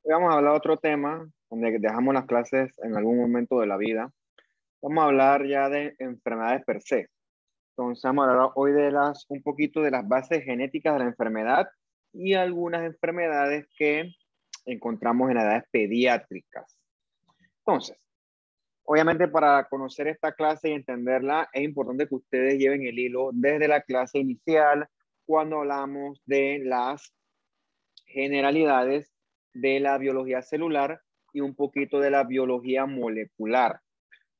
Hoy vamos a hablar de otro tema donde dejamos las clases en algún momento de la vida. Vamos a hablar ya de enfermedades per se. Entonces vamos a hablar hoy de un poquito de las bases genéticas de la enfermedad y algunas enfermedades que encontramos en edades pediátricas. Entonces, obviamente para conocer esta clase y entenderla es importante que ustedes lleven el hilo desde la clase inicial cuando hablamos de las generalidades de la biología celular y un poquito de la biología molecular.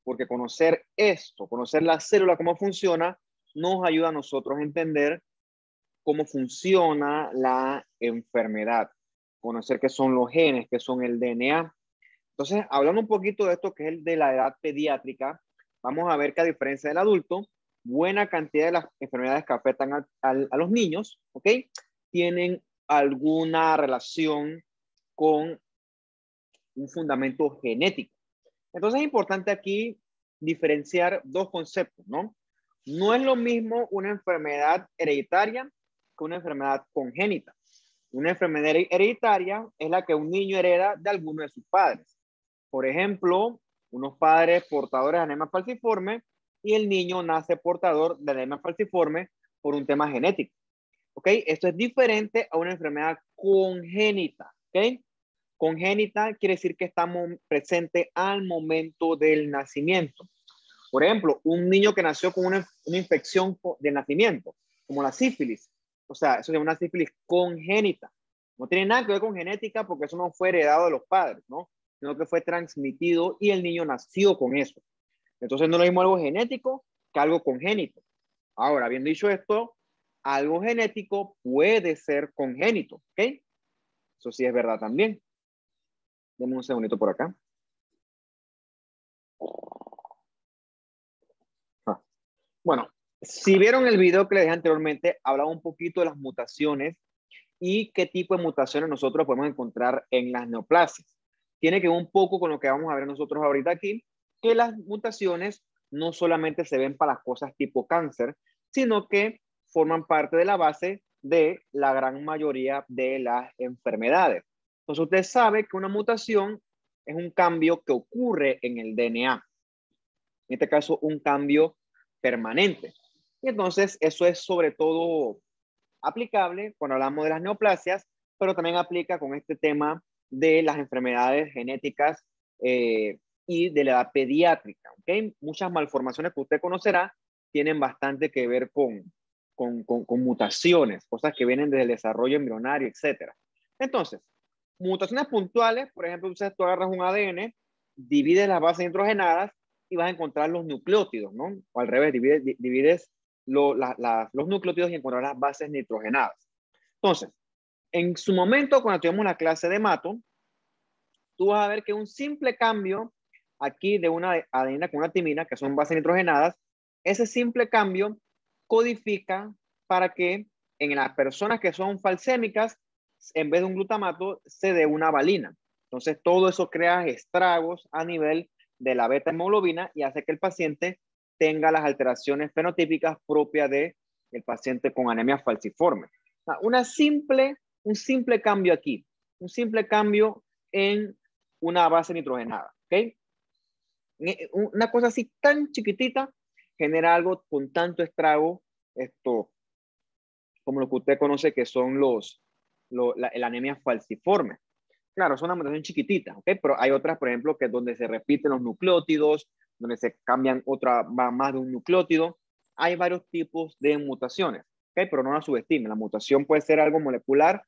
Porque conocer esto, conocer la célula, cómo funciona, nos ayuda a nosotros a entender cómo funciona la enfermedad. Conocer qué son los genes, qué son el DNA. Entonces, hablando un poquito de esto que es el de la edad pediátrica, vamos a ver que a diferencia del adulto, buena cantidad de las enfermedades que afectan a los niños, ¿ok? Tienen alguna relación con un fundamento genético. Entonces es importante aquí diferenciar dos conceptos, ¿no? No es lo mismo una enfermedad hereditaria que una enfermedad congénita. Una enfermedad hereditaria es la que un niño hereda de alguno de sus padres. Por ejemplo, unos padres portadores de anemia falciforme y el niño nace portador de anemia falciforme por un tema genético. ¿Ok? Esto es diferente a una enfermedad congénita. ¿Ok? Congénita quiere decir que estamos presentes al momento del nacimiento. Por ejemplo, un niño que nació con una infección de nacimiento, como la sífilis. O sea, eso es una sífilis congénita. No tiene nada que ver con genética porque eso no fue heredado de los padres, ¿no? Sino que fue transmitido y el niño nació con eso. Entonces no es lo mismo algo genético que algo congénito. Ahora, habiendo dicho esto, algo genético puede ser congénito, ¿ok? Eso sí es verdad también. Deme un segundito por acá. Bueno, si vieron el video que les dije anteriormente, hablaba un poquito de las mutaciones y qué tipo de mutaciones nosotros podemos encontrar en las neoplasias. Tiene que ver un poco con lo que vamos a ver nosotros ahorita aquí, que las mutaciones no solamente se ven para las cosas tipo cáncer, sino que forman parte de la base de la gran mayoría de las enfermedades. Entonces usted sabe que una mutación es un cambio que ocurre en el DNA. En este caso, un cambio permanente. Y entonces eso es sobre todo aplicable cuando hablamos de las neoplasias, pero también aplica con este tema de las enfermedades genéticas y de la edad pediátrica. ¿Okay? Muchas malformaciones que usted conocerá tienen bastante que ver con mutaciones, cosas que vienen desde el desarrollo embrionario, etc. Entonces, mutaciones puntuales, por ejemplo, tú agarras un ADN, divides las bases nitrogenadas y vas a encontrar los nucleótidos, ¿no? O al revés, divides los nucleótidos y encontrarás bases nitrogenadas. Entonces, en su momento, cuando tuvimos la clase de Mato, tú vas a ver que un simple cambio aquí de una adenina con una timina, que son bases nitrogenadas, ese simple cambio codifica para que en las personas que son falsémicas, en vez de un glutamato, se dé una valina. Entonces, todo eso crea estragos a nivel de la beta hemoglobina y hace que el paciente tenga las alteraciones fenotípicas propias del paciente con anemia falciforme. Un simple cambio aquí, un simple cambio en una base nitrogenada, ¿ok? Una cosa así tan chiquitita genera algo con tanto estrago, esto, como lo que usted conoce que son la anemia falciforme. Claro, es una mutación chiquitita, ¿ok? Pero hay otras, por ejemplo, que es donde se repiten los nucleótidos, donde se cambian más de un nucleótido. Hay varios tipos de mutaciones, ¿ok? Pero no la subestimen. La mutación puede ser algo molecular,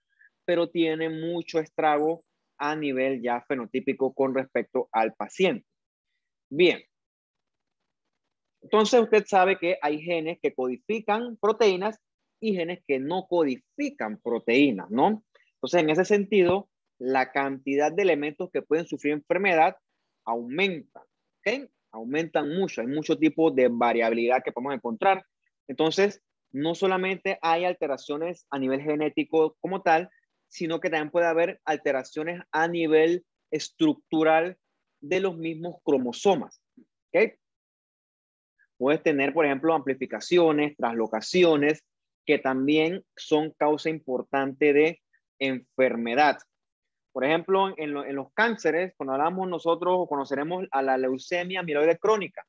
pero tiene mucho estrago a nivel ya fenotípico con respecto al paciente. Bien. Entonces usted sabe que hay genes que codifican proteínas y genes que no codifican proteínas, ¿no? Entonces, en ese sentido, la cantidad de elementos que pueden sufrir enfermedad aumenta, ¿ok? Aumentan mucho, hay muchos tipos de variabilidad que podemos encontrar. Entonces, no solamente hay alteraciones a nivel genético como tal, sino que también puede haber alteraciones a nivel estructural de los mismos cromosomas, ¿ok? Puedes tener, por ejemplo, amplificaciones, translocaciones, que también son causa importante de enfermedad. Por ejemplo, en los cánceres, cuando hablamos nosotros o conoceremos a la leucemia amiloide crónica,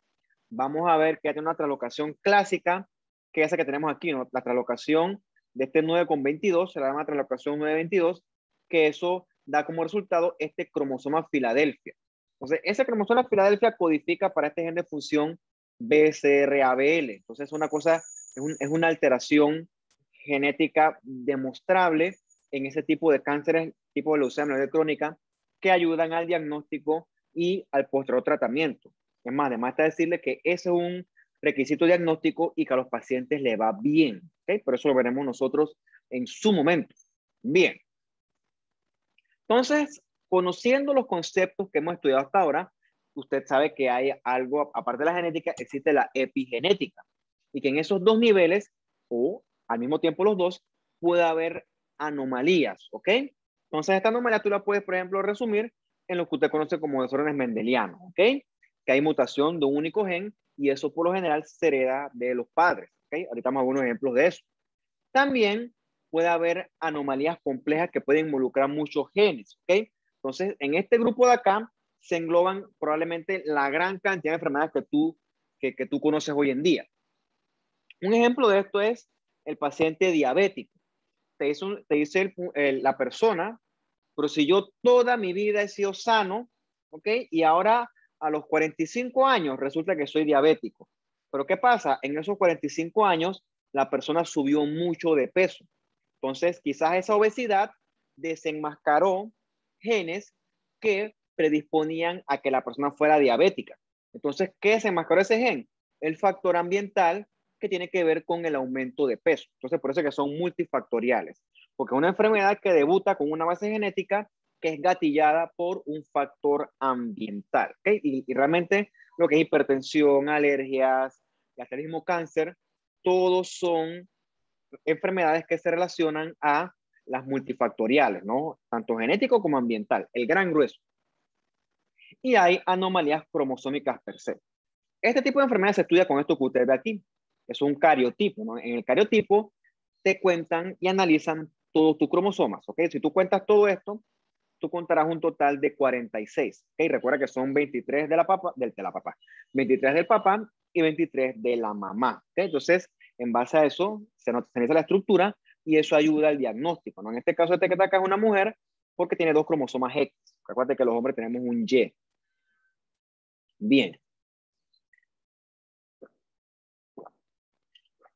vamos a ver que hay una translocación clásica, que es esa que tenemos aquí, ¿no? La translocación de este 9,22, se la llama translocación 9,22, que eso da como resultado este cromosoma Filadelfia. Entonces, ese cromosoma Filadelfia codifica para este gen de función BCR-ABL. Entonces, es una cosa, es una alteración genética demostrable en ese tipo de cánceres, tipo de leucemia crónica, que ayudan al diagnóstico y al posterior tratamiento. Es más, además está decirle que ese es un requisito diagnóstico y que a los pacientes le va bien. ¿Okay? Por eso lo veremos nosotros en su momento. Bien. Entonces, conociendo los conceptos que hemos estudiado hasta ahora, usted sabe que hay algo, aparte de la genética, existe la epigenética. Y que en esos dos niveles, o al mismo tiempo los dos, puede haber anomalías, ¿ok? Entonces, esta anomalía tú la puedes, por ejemplo, resumir en lo que usted conoce como desórdenes mendelianos, ¿ok? Que hay mutación de un único gen y eso por lo general se hereda de los padres, ¿ok? Ahorita vamos a algunos ejemplos de eso. También puede haber anomalías complejas que pueden involucrar muchos genes, ¿ok? Entonces, en este grupo de acá se engloban probablemente la gran cantidad de enfermedades que tú conoces hoy en día. Un ejemplo de esto es el paciente diabético. Te dice la persona, pero si yo toda mi vida he sido sano, ¿ok? Y ahora a los 45 años resulta que soy diabético. Pero ¿qué pasa? En esos 45 años la persona subió mucho de peso. Entonces, quizás esa obesidad desenmascaró genes que predisponían a que la persona fuera diabética. Entonces, ¿qué desenmascaró ese gen? El factor ambiental que tiene que ver con el aumento de peso. Entonces, por eso es que son multifactoriales, porque es una enfermedad que debuta con una base genética que es gatillada por un factor ambiental. ¿Okay? Y realmente lo que es hipertensión, alergias, hasta el mismo cáncer, todos son enfermedades que se relacionan a las multifactoriales, ¿no? Tanto genético como ambiental, el gran grueso. Y hay anomalías cromosómicas per se. Este tipo de enfermedad se estudia con esto que usted ve aquí. Es un cariotipo, ¿no? En el cariotipo te cuentan y analizan todos tus cromosomas, ¿ok? Si tú cuentas todo esto, tú contarás un total de 46, ¿ok? Recuerda que son 23 de la papá, 23 del papá y 23 de la mamá, ¿ok? Entonces, en base a eso, se analiza la estructura y eso ayuda al diagnóstico, ¿no? En este caso, este que está acá es una mujer porque tiene dos cromosomas X. Recuerda que los hombres tenemos un Y. Bien.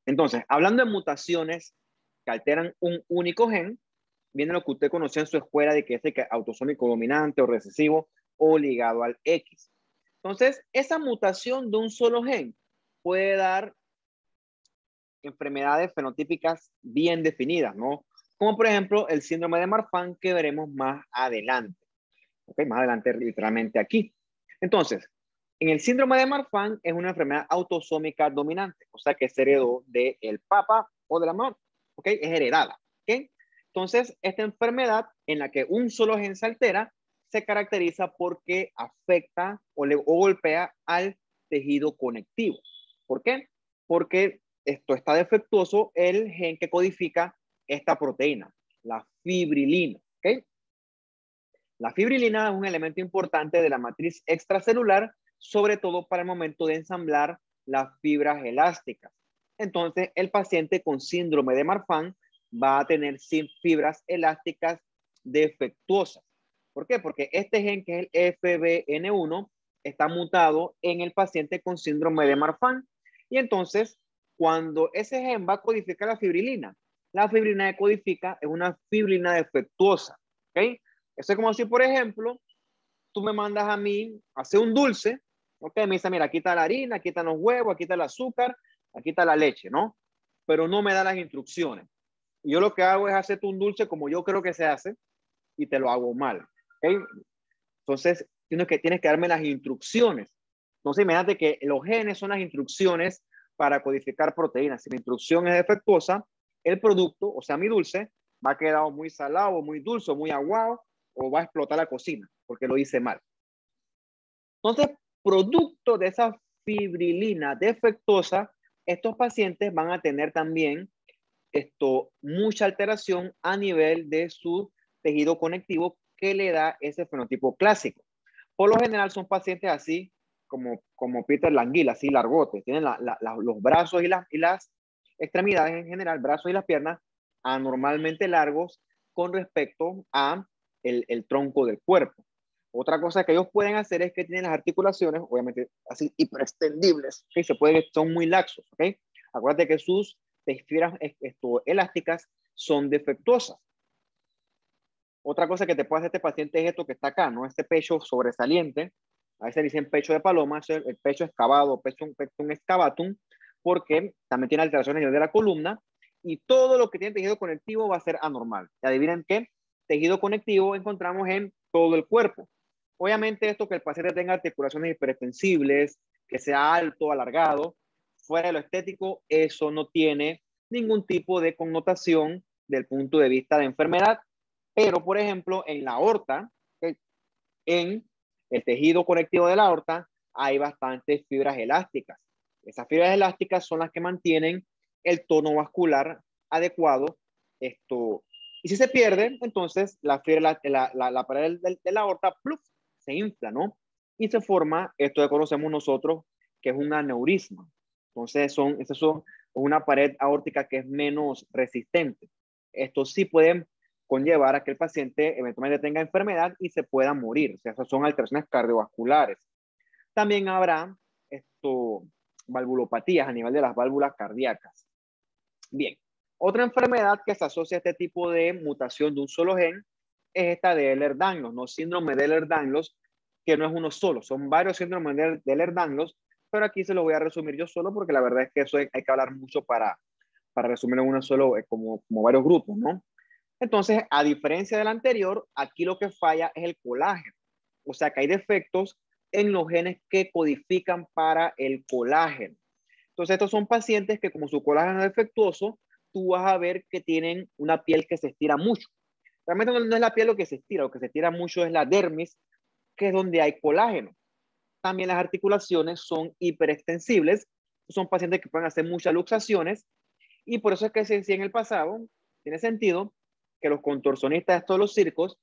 Entonces, hablando de mutaciones que alteran un único gen, viene lo que usted conoció en su escuela de que es autosómico dominante o recesivo o ligado al X. Entonces, esa mutación de un solo gen puede dar enfermedades fenotípicas bien definidas, ¿no? Como por ejemplo el síndrome de Marfan que veremos más adelante. ¿Ok? Más adelante literalmente aquí. Entonces, en el síndrome de Marfan es una enfermedad autosómica dominante, o sea que se heredó del papá o de la mamá, ¿ok? Es heredada, ¿ok? Entonces, esta enfermedad en la que un solo gen se altera se caracteriza porque afecta o golpea al tejido conectivo. ¿Por qué? Porque esto está defectuoso el gen que codifica esta proteína, la fibrilina, ¿ok? La fibrilina es un elemento importante de la matriz extracelular, sobre todo para el momento de ensamblar las fibras elásticas. Entonces, el paciente con síndrome de Marfan va a tener fibras elásticas defectuosas. ¿Por qué? Porque este gen, que es el FBN1, está mutado en el paciente con síndrome de Marfan. Y entonces, cuando ese gen va a codificar la fibrilina que codifica es una fibrilina defectuosa. ¿Ok? Eso es como si, por ejemplo, tú me mandas a mí a hacer un dulce, ¿ok? Me dice, mira, aquí está la harina, aquí están los huevos, aquí está el azúcar, aquí está la leche, ¿no? Pero no me da las instrucciones. Y yo lo que hago es hacerte un dulce como yo creo que se hace y te lo hago mal, ¿ok? Entonces, tienes que darme las instrucciones. Entonces, imagínate que los genes son las instrucciones para codificar proteínas. Si mi instrucción es defectuosa, el producto, o sea, mi dulce, va a quedar muy salado, muy dulce, muy aguado, o va a explotar la cocina porque lo hice mal. Entonces, producto de esa fibrilina defectuosa, estos pacientes van a tener también mucha alteración a nivel de su tejido conectivo que le da ese fenotipo clásico. Por lo general son pacientes así como Peter Languila, así largotes, tienen los brazos y las extremidades en general, brazos y las piernas, anormalmente largos con respecto a el tronco del cuerpo. Otra cosa que ellos pueden hacer es que tienen las articulaciones, obviamente, así hiperextendibles, ¿okay? Son muy laxos, ¿ok? Acuérdate que sus fibras elásticas son defectuosas. Otra cosa que te puede hacer este paciente es esto que está acá, ¿no? Este pecho sobresaliente, a veces dicen pecho de paloma, el pecho excavado, pectum excavatum, porque también tiene alteraciones a nivel de la columna, y todo lo que tiene tejido conectivo va a ser anormal. ¿Y adivinen qué? Tejido conectivo encontramos en todo el cuerpo. Obviamente esto que el paciente tenga articulaciones hiperextensibles, que sea alto, alargado, fuera de lo estético, eso no tiene ningún tipo de connotación del punto de vista de enfermedad. Pero, por ejemplo, en la aorta, en el tejido conectivo de la aorta, hay bastantes fibras elásticas. Esas fibras elásticas son las que mantienen el tono vascular adecuado. Y si se pierde, entonces la pared de la aorta ¡pluf!, se infla, ¿no? Y se forma esto que conocemos nosotros, que es un aneurisma. Entonces, es una pared aórtica que es menos resistente. Estos sí pueden conllevar a que el paciente eventualmente tenga enfermedad y se pueda morir. O sea, esas son alteraciones cardiovasculares. También habrá valvulopatías a nivel de las válvulas cardíacas. Bien, otra enfermedad que se asocia a este tipo de mutación de un solo gen es esta de Ehlers-Danlos, ¿no? Síndrome de Ehlers-Danlos, que no es uno solo, son varios síndromes de Ehlers-Danlos, pero aquí se los voy a resumir yo solo porque la verdad es que eso hay que hablar mucho para resumirlo en uno solo, como varios grupos, ¿no? Entonces, a diferencia del anterior, aquí lo que falla es el colágeno. O sea que hay defectos en los genes que codifican para el colágeno. Entonces, estos son pacientes que como su colágeno es defectuoso, tú vas a ver que tienen una piel que se estira mucho. Realmente no es la piel lo que se estira, lo que se estira mucho es la dermis, que es donde hay colágeno. También las articulaciones son hiperextensibles. Son pacientes que pueden hacer muchas luxaciones y por eso es que se decía en el pasado, tiene sentido, que los contorsionistas de todos los circos,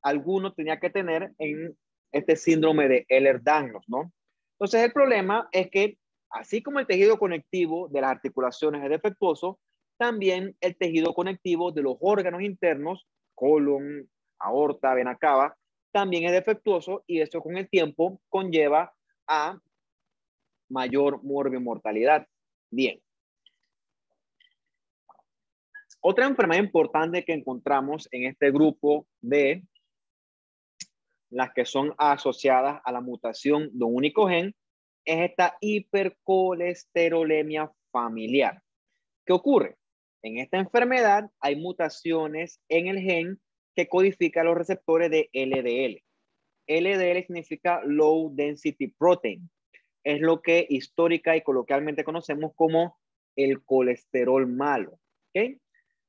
alguno tenía que tener en este síndrome de Ehlers-Danlos, ¿no? Entonces el problema es que así como el tejido conectivo de las articulaciones es defectuoso, también el tejido conectivo de los órganos internos, colon, aorta, vena cava, también es defectuoso y eso con el tiempo conlleva a mayor morbimortalidad. Bien. Otra enfermedad importante que encontramos en este grupo de las que son asociadas a la mutación de un único gen es esta hipercolesterolemia familiar. ¿Qué ocurre? En esta enfermedad hay mutaciones en el gen que codifica los receptores de LDL. LDL significa Low Density Protein. Es lo que histórica y coloquialmente conocemos como el colesterol malo. ¿Okay?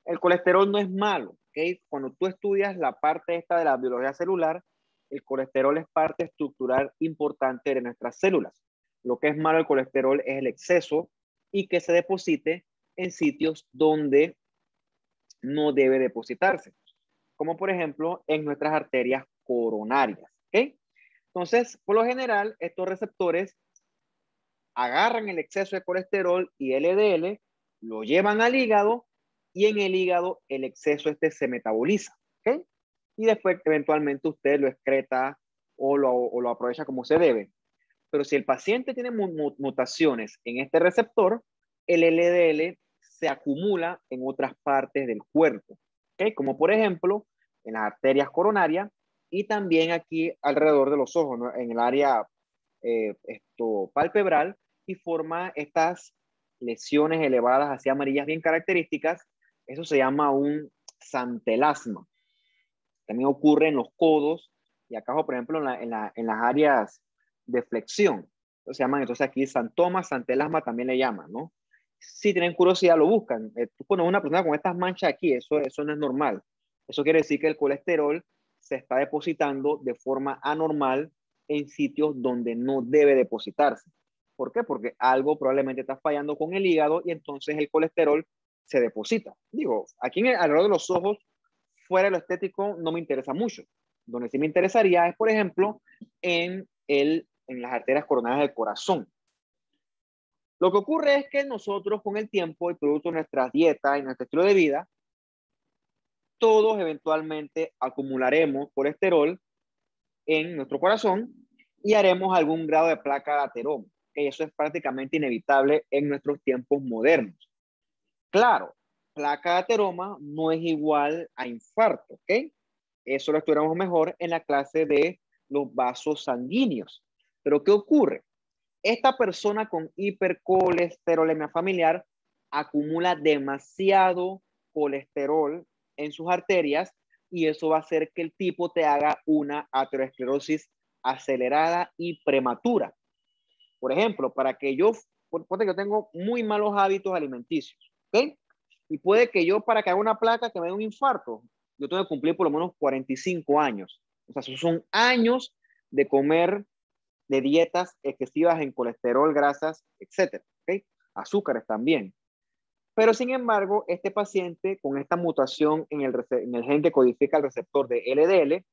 El colesterol no es malo. ¿Okay? Cuando tú estudias la parte esta de la biología celular, el colesterol es parte estructural importante de nuestras células. Lo que es malo el colesterol es el exceso y que se deposite en sitios donde no debe depositarse, como por ejemplo en nuestras arterias coronarias. ¿Okay? Entonces, por lo general, estos receptores agarran el exceso de colesterol y LDL, lo llevan al hígado y en el hígado el exceso se metaboliza. ¿Okay? Y después eventualmente usted lo excreta o lo aprovecha como se debe. Pero si el paciente tiene mutaciones en este receptor, el LDL se acumula en otras partes del cuerpo, ¿okay? Como por ejemplo en las arterias coronarias y también aquí alrededor de los ojos, ¿no? En el área palpebral, y forma estas lesiones elevadas así amarillas bien características. Eso se llama un santelasma. También ocurre en los codos y acá, por ejemplo, en las áreas de flexión. Se llaman entonces aquí santoma, santelasma también le llaman, ¿no? Si tienen curiosidad, lo buscan. Tú pones una persona con estas manchas aquí, eso no es normal. Eso quiere decir que el colesterol se está depositando de forma anormal en sitios donde no debe depositarse. ¿Por qué? Porque algo probablemente está fallando con el hígado y entonces el colesterol se deposita. Digo, aquí alrededor de los ojos fuera de lo estético no me interesa mucho. Donde sí me interesaría es, por ejemplo, en las arterias coronarias del corazón. Lo que ocurre es que nosotros con el tiempo y producto de nuestras dietas y nuestro estilo de vida, todos eventualmente acumularemos colesterol en nuestro corazón y haremos algún grado de placa de ateroma. Eso es prácticamente inevitable en nuestros tiempos modernos. Claro, placa de ateroma no es igual a infarto, ¿ok? Eso lo estudiamos mejor en la clase de los vasos sanguíneos. Pero ¿qué ocurre? Esta persona con hipercolesterolemia familiar acumula demasiado colesterol en sus arterias y eso va a hacer que el tipo te haga una aterosclerosis acelerada y prematura. Por ejemplo, ponte que yo tengo muy malos hábitos alimenticios, ¿ok? Y puede que yo, para que haga una placa que me dé un infarto, yo tengo que cumplir por lo menos 45 años. O sea, esos son años de comer, de dietas excesivas en colesterol, grasas, etcétera, ¿ok? Azúcares también. Pero sin embargo, este paciente con esta mutación en el gen que codifica el receptor de LDL,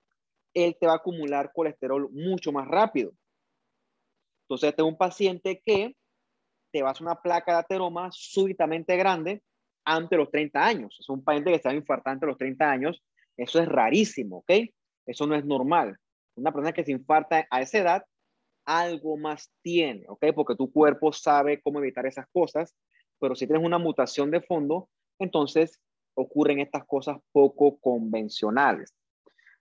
él te va a acumular colesterol mucho más rápido. Entonces, este es un paciente que te va a hacer una placa de ateroma súbitamente grande ante los 30 años. Es un paciente que se va a infartar ante los 30 años. Eso es rarísimo, ¿ok? Eso no es normal. Una persona que se infarta a esa edad, algo más tiene, ¿ok? Porque tu cuerpo sabe cómo evitar esas cosas, pero si tienes una mutación de fondo, entonces ocurren estas cosas poco convencionales.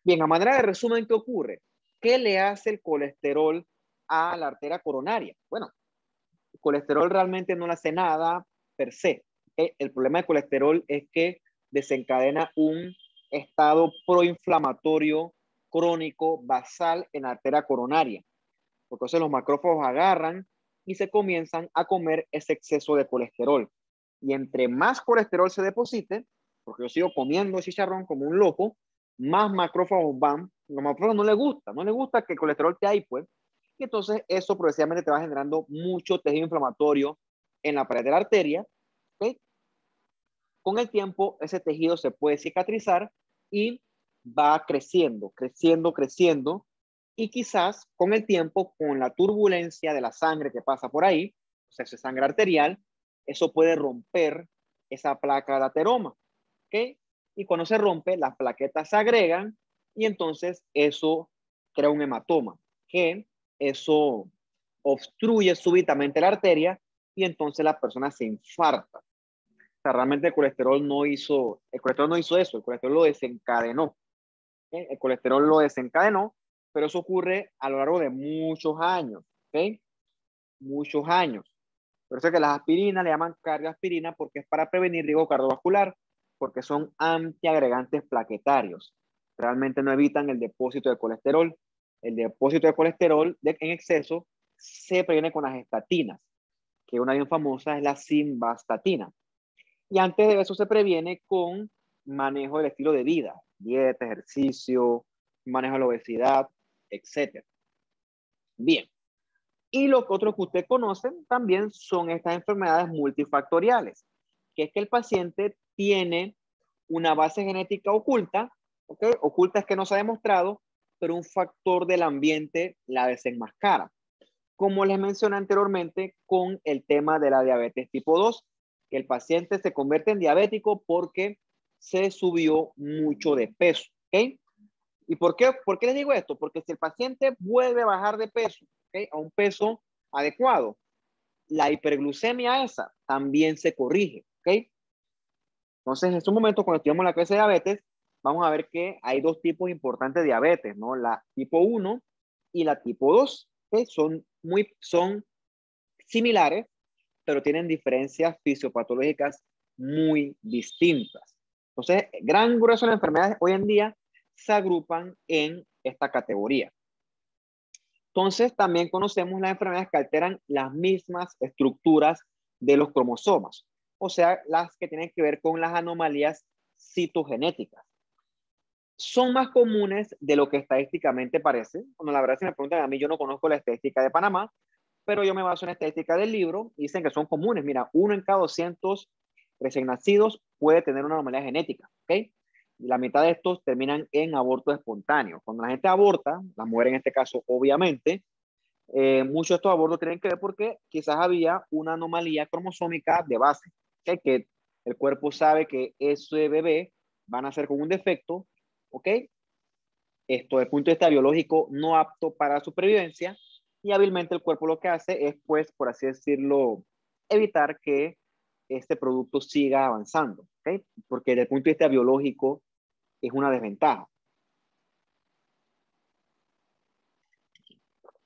Bien, a manera de resumen, ¿qué ocurre? ¿Qué le hace el colesterol a la arteria coronaria? Bueno, el colesterol realmente no le hace nada per se. El problema del colesterol es que desencadena un estado proinflamatorio crónico basal en la arteria coronaria. Porque entonces los macrófagos agarran y se comienzan a comer ese exceso de colesterol. Y entre más colesterol se deposite, porque yo sigo comiendo chicharrón como un loco, más macrófagos van. Los macrófagos no les gusta que el colesterol esté ahí, pues. Y entonces eso progresivamente te va generando mucho tejido inflamatorio en la pared de la arteria. ¿Okay? Con el tiempo, ese tejido se puede cicatrizar y va creciendo, creciendo, creciendo. Y quizás con el tiempo, con la turbulencia de la sangre que pasa por ahí, o sea, esa sangre arterial, eso puede romper esa placa de ateroma. ¿Ok? Y cuando se rompe, las plaquetas se agregan y entonces eso crea un hematoma, que eso obstruye súbitamente la arteria y entonces la persona se infarta. O sea, realmente el colesterol no hizo eso, el colesterol lo desencadenó. ¿Ok? El colesterol lo desencadenó, pero eso ocurre a lo largo de muchos años. ¿Ok? Muchos años. Por eso es que las aspirinas le llaman cardioaspirina porque es para prevenir riesgo cardiovascular, porque son antiagregantes plaquetarios. Realmente no evitan el depósito de colesterol. El depósito de colesterol en exceso se previene con las estatinas, que una bien famosa es la simvastatina. Y antes de eso se previene con manejo del estilo de vida, dieta, ejercicio, manejo de la obesidad, etc. Bien. Y los otros que usted conoce también son estas enfermedades multifactoriales, que es que el paciente tiene una base genética oculta, ¿okay? Oculta es que no se ha demostrado, pero un factor del ambiente la desenmascara. Como les mencioné anteriormente con el tema de la diabetes tipo 2, que el paciente se convierte en diabético porque se subió mucho de peso. ¿Okay? ¿Y por qué les digo esto? Porque si el paciente vuelve a bajar de peso, ¿okay? A un peso adecuado, la hiperglucemia esa también se corrige. ¿Okay? Entonces, en estos momentos, cuando estudiamos la clase de diabetes, vamos a ver que hay dos tipos importantes de diabetes, ¿no? La tipo 1 y la tipo 2, que son similares, pero tienen diferencias fisiopatológicas muy distintas. Entonces, gran grueso de las enfermedades hoy en día se agrupan en esta categoría. Entonces, también conocemos las enfermedades que alteran las mismas estructuras de los cromosomas, o sea, las que tienen que ver con las anomalías citogenéticas. Son más comunes de lo que estadísticamente parece. Bueno, la verdad, si me preguntan a mí, yo no conozco la estadística de Panamá, pero yo me baso en la estadística del libro y dicen que son comunes. Mira, 1 en cada 200 recién nacidos puede tener una anomalía genética, ¿ok? La mitad de estos terminan en aborto espontáneo. Cuando la gente aborta, la mujer en este caso, obviamente, muchos de estos abortos tienen que ver porque quizás había una anomalía cromosómica de base, ¿okay? Que el cuerpo sabe que ese bebé va a nacer con un defecto, ¿ok? Esto desde el punto de vista biológico no apto para la supervivencia, y hábilmente el cuerpo lo que hace es, pues, por así decirlo, evitar que este producto siga avanzando, ¿ok? Porque desde el punto de vista biológico es una desventaja.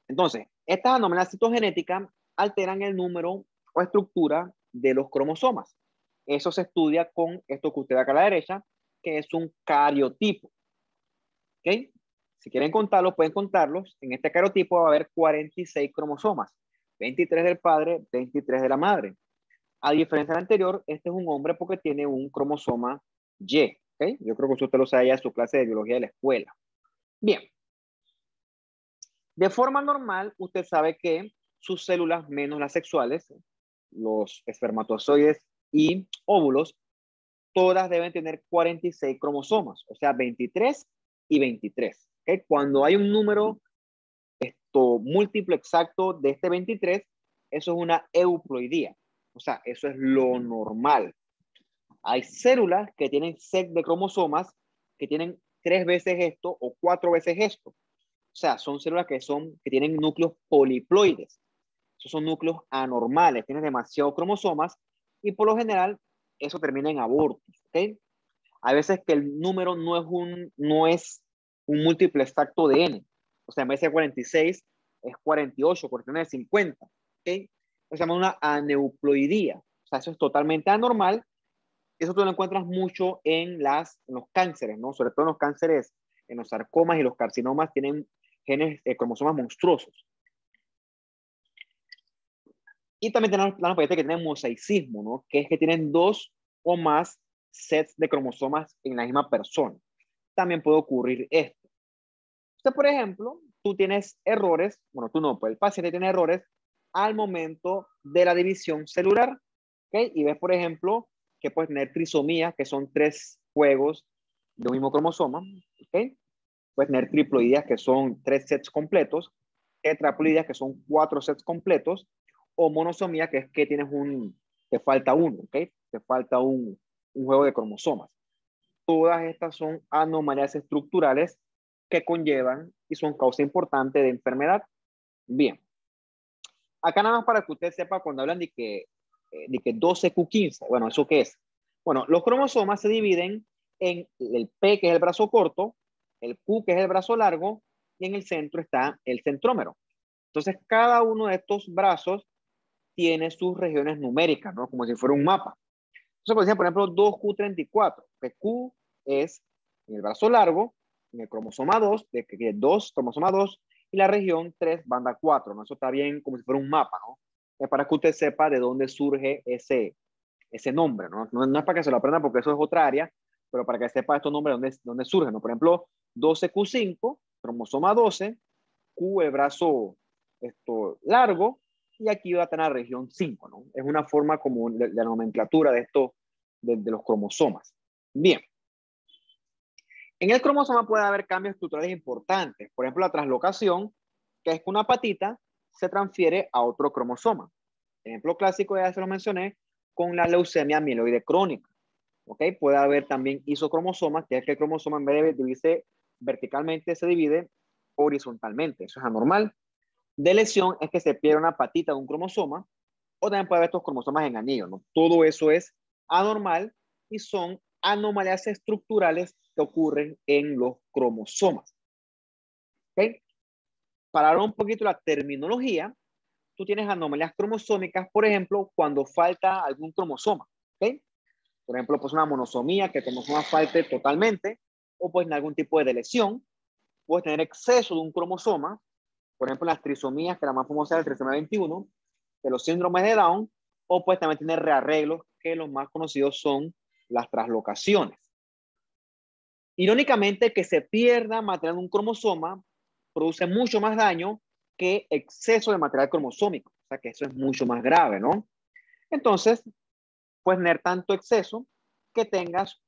Entonces, estas anomalías citogenéticas alteran el número o estructura de los cromosomas. Eso se estudia con esto que usted ve acá a la derecha, que es un cariotipo. ¿Ok? Si quieren contarlos, pueden contarlos. En este cariotipo va a haber 46 cromosomas. 23 del padre, 23 de la madre. A diferencia del anterior, este es un hombre porque tiene un cromosoma Y. ¿Ok? Yo creo que usted lo sabe ya en su clase de biología de la escuela. Bien. De forma normal, usted sabe que sus células menos las sexuales, los espermatozoides y óvulos, todas deben tener 46 cromosomas, o sea, 23 y 23. ¿Okay? Cuando hay un número múltiplo exacto de este 23, eso es una euploidía. O sea, eso es lo normal. Hay células que tienen set de cromosomas que tienen 3 veces esto o 4 veces esto. O sea, son células que tienen núcleos poliploides. Esos son núcleos anormales, tienen demasiados cromosomas y por lo general eso termina en abortos. ¿Okay? Hay veces que el número no es un múltiplo exacto de n. O sea, en vez de 46 es 48, 49, 50. ¿Okay? Eso se llama una aneuploidía. O sea, eso es totalmente anormal. Eso tú lo encuentras mucho en los cánceres, ¿no? Sobre todo en los cánceres, en los sarcomas y los carcinomas tienen genes, cromosomas monstruosos. Y también tenemos las pacientes que tienen mosaicismo, ¿no? Que es que tienen 2 o más sets de cromosomas en la misma persona. También puede ocurrir esto. Usted, por ejemplo, tú tienes errores, bueno, tú no, pues el paciente tiene errores al momento de la división celular, ¿ok? Y ves, por ejemplo, que puedes tener trisomías, que son 3 juegos de un mismo cromosoma, ¿ok? Puedes tener triploidías, que son 3 sets completos, tetraploidías, que son 4 sets completos, o monosomía, que es que te falta uno, ¿ok? Te falta un juego de cromosomas. Todas estas son anomalías estructurales que conllevan y son causa importante de enfermedad. Bien, acá nada más para que usted sepa cuando hablan de que 12q15, bueno, ¿eso qué es? Bueno, los cromosomas se dividen en el P, que es el brazo corto, el Q, que es el brazo largo, y en el centro está el centrómero. Entonces, cada uno de estos brazos tiene sus regiones numéricas, ¿no? Como si fuera un mapa. Entonces, por ejemplo, 2q34, que Q es en el brazo largo, en el cromosoma 2, de que 2, cromosoma 2, y la región 3, banda 4, ¿no? Eso está bien como si fuera un mapa, ¿no? Es para que usted sepa de dónde surge ese nombre, ¿no? No es para que se lo aprenda porque eso es otra área, pero para que sepa estos nombres dónde surgen, ¿no? Por ejemplo, 12q5, cromosoma 12, Q el brazo largo, y aquí va a tener la región 5, ¿no? Es una forma como de la nomenclatura de esto, de los cromosomas. Bien. En el cromosoma puede haber cambios estructurales importantes. Por ejemplo, la translocación, que es que una patita se transfiere a otro cromosoma. Ejemplo clásico, ya se lo mencioné, con la leucemia mieloide crónica. ¿Ok? Puede haber también isocromosomas, que es que el cromosoma en vez de dividirse verticalmente, se divide horizontalmente. Eso es anormal. De lesión es que se pierde una patita de un cromosoma, o también puede haber estos cromosomas en anillo, ¿no? Todo eso es anormal y son anomalías estructurales que ocurren en los cromosomas. ¿Ok? Para hablar un poquito de la terminología, tú tienes anomalías cromosómicas, por ejemplo, cuando falta algún cromosoma. ¿Ok? Por ejemplo, pues una monosomía, que el cromosoma falte totalmente, o pues en algún tipo de lesión. Puedes tener exceso de un cromosoma, por ejemplo, las trisomías, que la más famosa es la trisomía 21, de los síndromes de Down, o pues también tener rearreglos, que los más conocidos son las translocaciones. Irónicamente, que se pierda material de un cromosoma produce mucho más daño que exceso de material cromosómico, o sea que eso es mucho más grave, ¿no? Entonces, puedes tener tanto exceso que tengas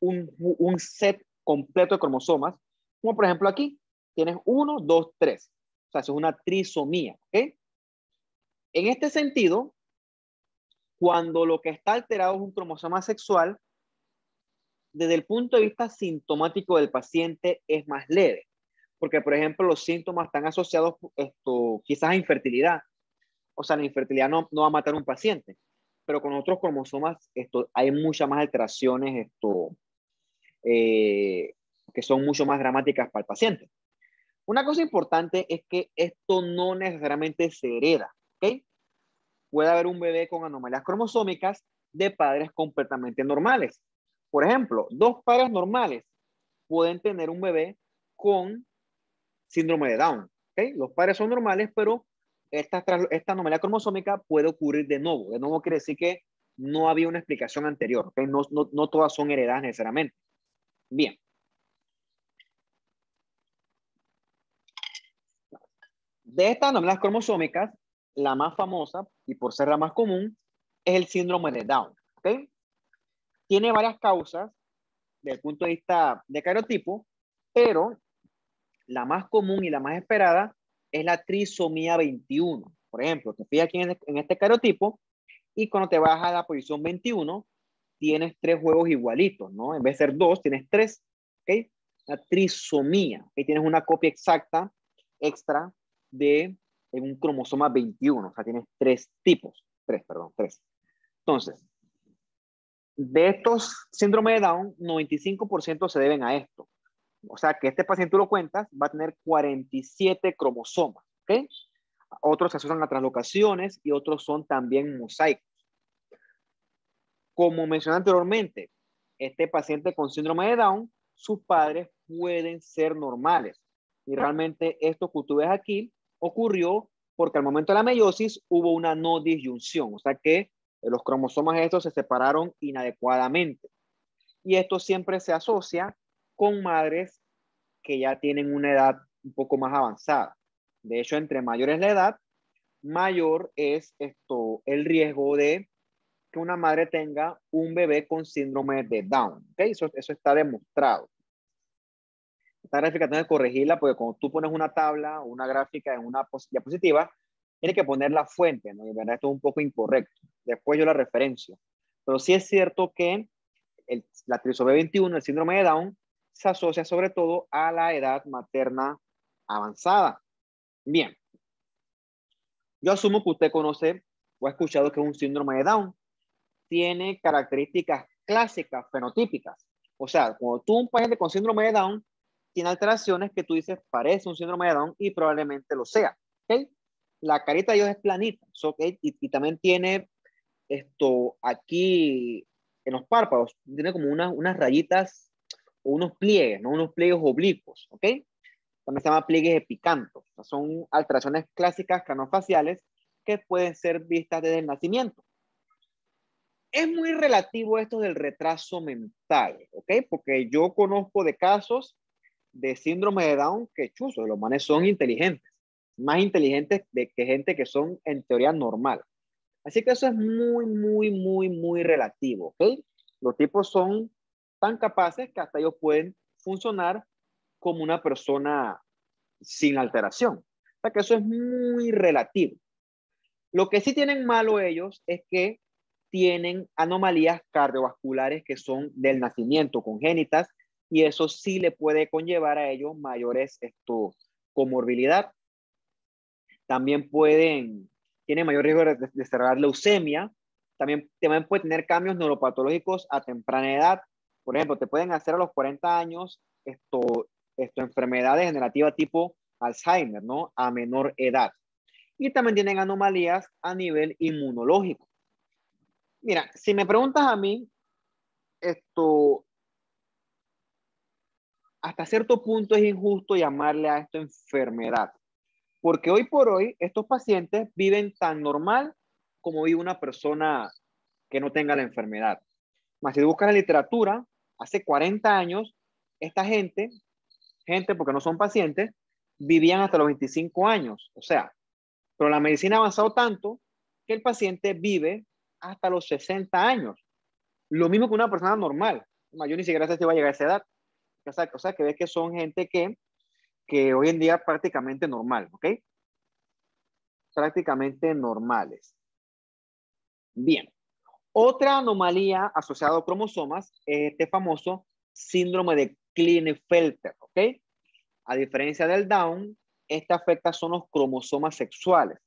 un set completo de cromosomas, como por ejemplo aquí, tienes 1, 2, 3. O sea, eso es una trisomía, ¿ok? En este sentido, cuando lo que está alterado es un cromosoma sexual, desde el punto de vista sintomático del paciente es más leve, porque por ejemplo los síntomas están asociados quizás a infertilidad. O sea, la infertilidad no va a matar a un paciente, pero con otros cromosomas hay muchas más alteraciones que son mucho más dramáticas para el paciente. Una cosa importante es que esto no necesariamente se hereda, ¿ok? Puede haber un bebé con anomalías cromosómicas de padres completamente normales. Por ejemplo, dos padres normales pueden tener un bebé con síndrome de Down, ¿ok? Los padres son normales, pero esta anomalía cromosómica puede ocurrir de nuevo. De nuevo quiere decir que no había una explicación anterior, ¿ok? No todas son heredadas necesariamente. Bien. De estas anomalías cromosómicas, la más famosa, y por ser la más común, es el síndrome de Down, ¿ok? Tiene varias causas desde el punto de vista de cariotipo, pero la más común y la más esperada es la trisomía 21. Por ejemplo, te fijas aquí en este cariotipo y cuando te vas a la posición 21, tienes tres juegos igualitos, ¿no? En vez de ser dos, tienes tres, ¿ok? La trisomía, que tienes una copia exacta extra de un cromosoma 21, o sea, tienes tres tipos, tres. Entonces, de estos síndromes de Down, 95% se deben a esto. O sea, que este paciente, tú lo cuentas, va a tener 47 cromosomas, ¿ok? Otros se asocian a translocaciones y otros son también mosaicos. Como mencioné anteriormente, este paciente con síndrome de Down, sus padres pueden ser normales. Y realmente esto que tú ves aquí ocurrió porque al momento de la meiosis hubo una no disyunción, o sea que los cromosomas estos se separaron inadecuadamente. Y esto siempre se asocia con madres que ya tienen una edad un poco más avanzada. De hecho, entre mayor es la edad, mayor es el riesgo de que una madre tenga un bebé con síndrome de Down. ¿Okay? Eso está demostrado. Esta gráfica tienes que corregirla porque cuando tú pones una tabla o una gráfica en una diapositiva, tienes que poner la fuente, ¿no? Y de verdad esto es un poco incorrecto. Después yo la referencio. Pero sí es cierto que la trisomía 21, el síndrome de Down, se asocia sobre todo a la edad materna avanzada. Bien, yo asumo que usted conoce o ha escuchado que es un síndrome de Down. Tiene características clásicas, fenotípicas. O sea, cuando tú un paciente con síndrome de Down tiene alteraciones que tú dices parece un síndrome de Down y probablemente lo sea. ¿Okay? La carita de ellos es planita, ¿okay? Y también tiene esto aquí en los párpados, tiene como unas rayitas o unos pliegues, ¿no? Unos pliegues oblicuos, ¿ok? También se llama pliegues epicantos. O sea, son alteraciones clásicas cranofaciales que pueden ser vistas desde el nacimiento. Es muy relativo esto del retraso mental, ¿ok? Porque yo conozco de casos de síndrome de Down que, chuzos, los manes son inteligentes, más inteligentes que gente que son en teoría normal. Así que eso es muy relativo, ¿ok? Los tipos son tan capaces que hasta ellos pueden funcionar como una persona sin alteración. O sea que eso es muy relativo. Lo que sí tienen malo ellos es que tienen anomalías cardiovasculares que son del nacimiento, congénitas, y eso sí le puede conllevar a ellos mayores comorbilidad. También tienen mayor riesgo de desarrollar leucemia. También puede tener cambios neuropatológicos a temprana edad. Por ejemplo, te pueden hacer a los 40 años enfermedades degenerativas tipo Alzheimer, ¿no? A menor edad. Y también tienen anomalías a nivel inmunológico. Mira, si me preguntas a mí, hasta cierto punto es injusto llamarle a esto enfermedad. Porque hoy por hoy estos pacientes viven tan normal como vive una persona que no tenga la enfermedad. Más si buscas la literatura, hace 40 años, esta gente porque no son pacientes, vivían hasta los 25 años. O sea, pero la medicina ha avanzado tanto que el paciente vive hasta los 60 años. Lo mismo que una persona normal. Yo ni siquiera sé si va a llegar a esa edad. O sea, que ves que son gente que hoy en día prácticamente normal, ¿ok? Prácticamente normales. Bien. Otra anomalía asociada a cromosomas es este famoso síndrome de Klinefelter, ¿ok? A diferencia del Down, esta afecta son los cromosomas sexuales.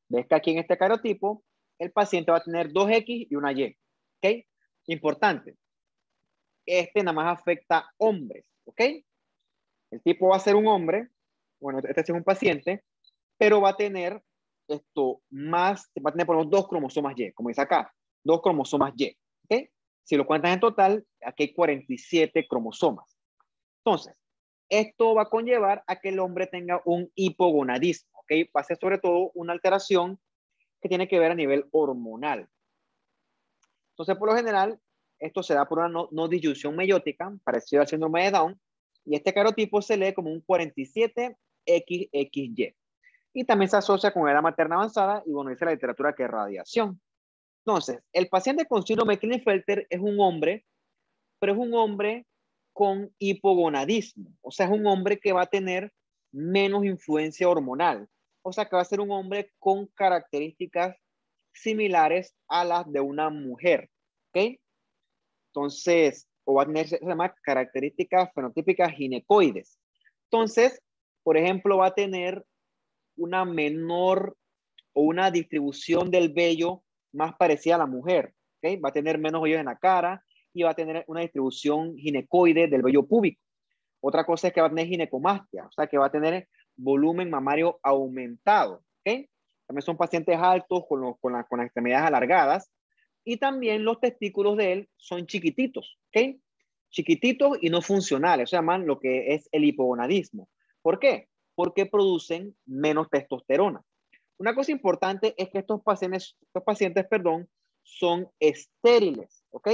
Ves que aquí en este cariotipo, el paciente va a tener 2X y una Y, ¿ok? Importante, este nada más afecta a hombres, ¿ok? El tipo va a ser un hombre, bueno, este es un paciente, pero va a tener va a tener por lo menos 2 cromosomas Y, como dice acá, 2 cromosomas Y, ¿ok? Si lo cuentas en total, aquí hay 47 cromosomas. Entonces, esto va a conllevar a que el hombre tenga un hipogonadismo, ¿ok? Va a ser sobre todo una alteración que tiene que ver a nivel hormonal. Entonces, por lo general, esto se da por una no disyunción meiótica, parecida al síndrome de Down, y este carotipo se lee como un 47XXY. Y también se asocia con edad materna avanzada y bueno, dice la literatura que es radiación. Entonces, el paciente con síndrome de Klinefelter es un hombre, pero es un hombre con hipogonadismo. O sea, es un hombre que va a tener menos influencia hormonal. O sea, que va a ser un hombre con características similares a las de una mujer. ¿Ok? Entonces, o va a tener, se llama características fenotípicas ginecoides. Entonces, por ejemplo, va a tener una menor o una distribución del vello más parecida a la mujer. ¿Okay? Va a tener menos vellos en la cara y va a tener una distribución ginecoide del vello púbico. Otra cosa es que va a tener ginecomastia, o sea que va a tener volumen mamario aumentado. ¿Okay? También son pacientes altos con las extremidades alargadas y también los testículos de él son chiquititos. ¿Okay? Chiquititos y no funcionales, se llaman lo que es el hipogonadismo. ¿Por qué? Porque producen menos testosterona. Una cosa importante es que estos pacientes, son estériles, ¿ok?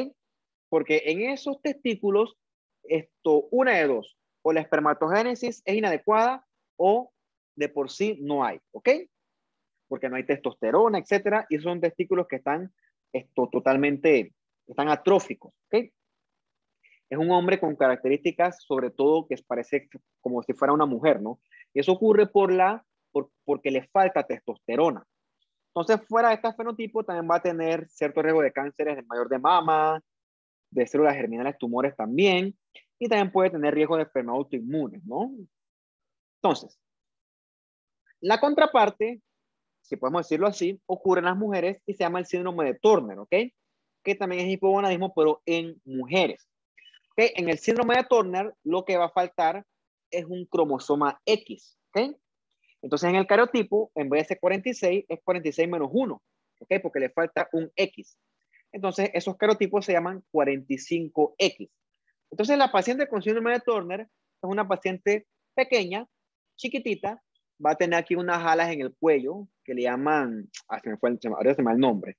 Porque en esos testículos, una de dos, o la espermatogénesis es inadecuada o de por sí no hay, ¿ok? Porque no hay testosterona, etcétera, y son testículos que están están atróficos, ¿ok? Es un hombre con características, sobre todo, que parece como si fuera una mujer, ¿no? Y eso ocurre porque le falta testosterona. Entonces, fuera de este fenotipo, también va a tener cierto riesgo de cánceres de mayor de mama, de células germinales, tumores también, y también puede tener riesgo de enfermedades autoinmunes, ¿no? Entonces, la contraparte, si podemos decirlo así, ocurre en las mujeres y se llama el síndrome de Turner, ¿ok? Que también es hipogonadismo, pero en mujeres. ¿Ok? En el síndrome de Turner, lo que va a faltar es un cromosoma X, ¿ok? Entonces, en el cariotipo, en vez de ser 46, es 46 menos 1, ¿ok? Porque le falta un X. Entonces, esos carotipos se llaman 45X. Entonces, la paciente con síndrome de Turner es una paciente pequeña, chiquitita, va a tener aquí unas alas en el cuello que le llaman, ahora se me va el nombre,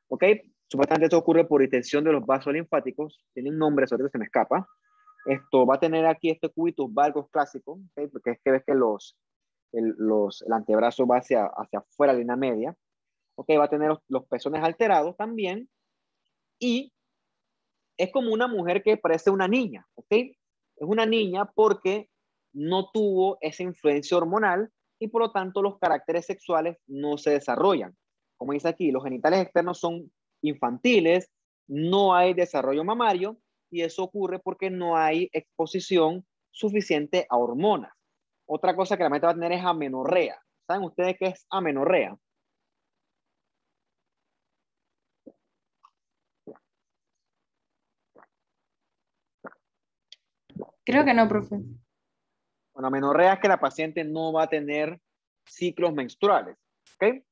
¿ok? Supuestamente esto ocurre por distensión de los vasos linfáticos, tiene un nombre, ahorita se me escapa. Esto va a tener aquí este cubitus valgus clásico, ¿ok? Porque es que ves que el antebrazo va hacia afuera, línea media, ¿ok? Va a tener los pezones alterados también y es como una mujer que parece una niña, ¿ok? Es una niña porque no tuvo esa influencia hormonal y por lo tanto los caracteres sexuales no se desarrollan. Como dice aquí, los genitales externos son infantiles, no hay desarrollo mamario y eso ocurre porque no hay exposición suficiente a hormonas. Otra cosa que la mente va a tener es amenorrea. ¿Saben ustedes qué es amenorrea? Creo que no, profe. Bueno, amenorrea es que la paciente no va a tener ciclos menstruales, ¿ok?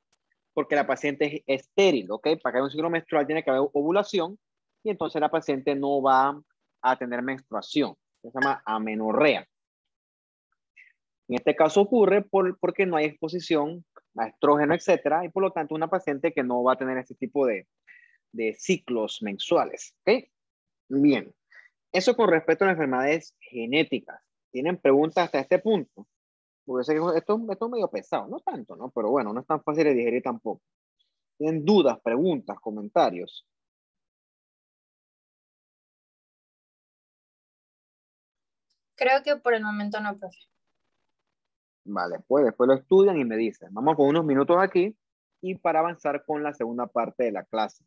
Porque la paciente es estéril, ¿ok? Para que haya un ciclo menstrual tiene que haber ovulación y entonces la paciente no va a tener menstruación. Se llama amenorrea. En este caso ocurre porque no hay exposición a estrógeno, etcétera, y por lo tanto una paciente que no va a tener ese tipo de ciclos mensuales, ¿ok? Bien, eso con respecto a las enfermedades genéticas. ¿Tienen preguntas hasta este punto? Porque sé que esto es medio pesado, no tanto, ¿no? Pero bueno, no es tan fácil de digerir tampoco. ¿Tienen dudas, preguntas, comentarios? Creo que por el momento no, profe. Vale, pues después lo estudian y me dicen. Vamos con unos minutos aquí y para avanzar con la segunda parte de la clase.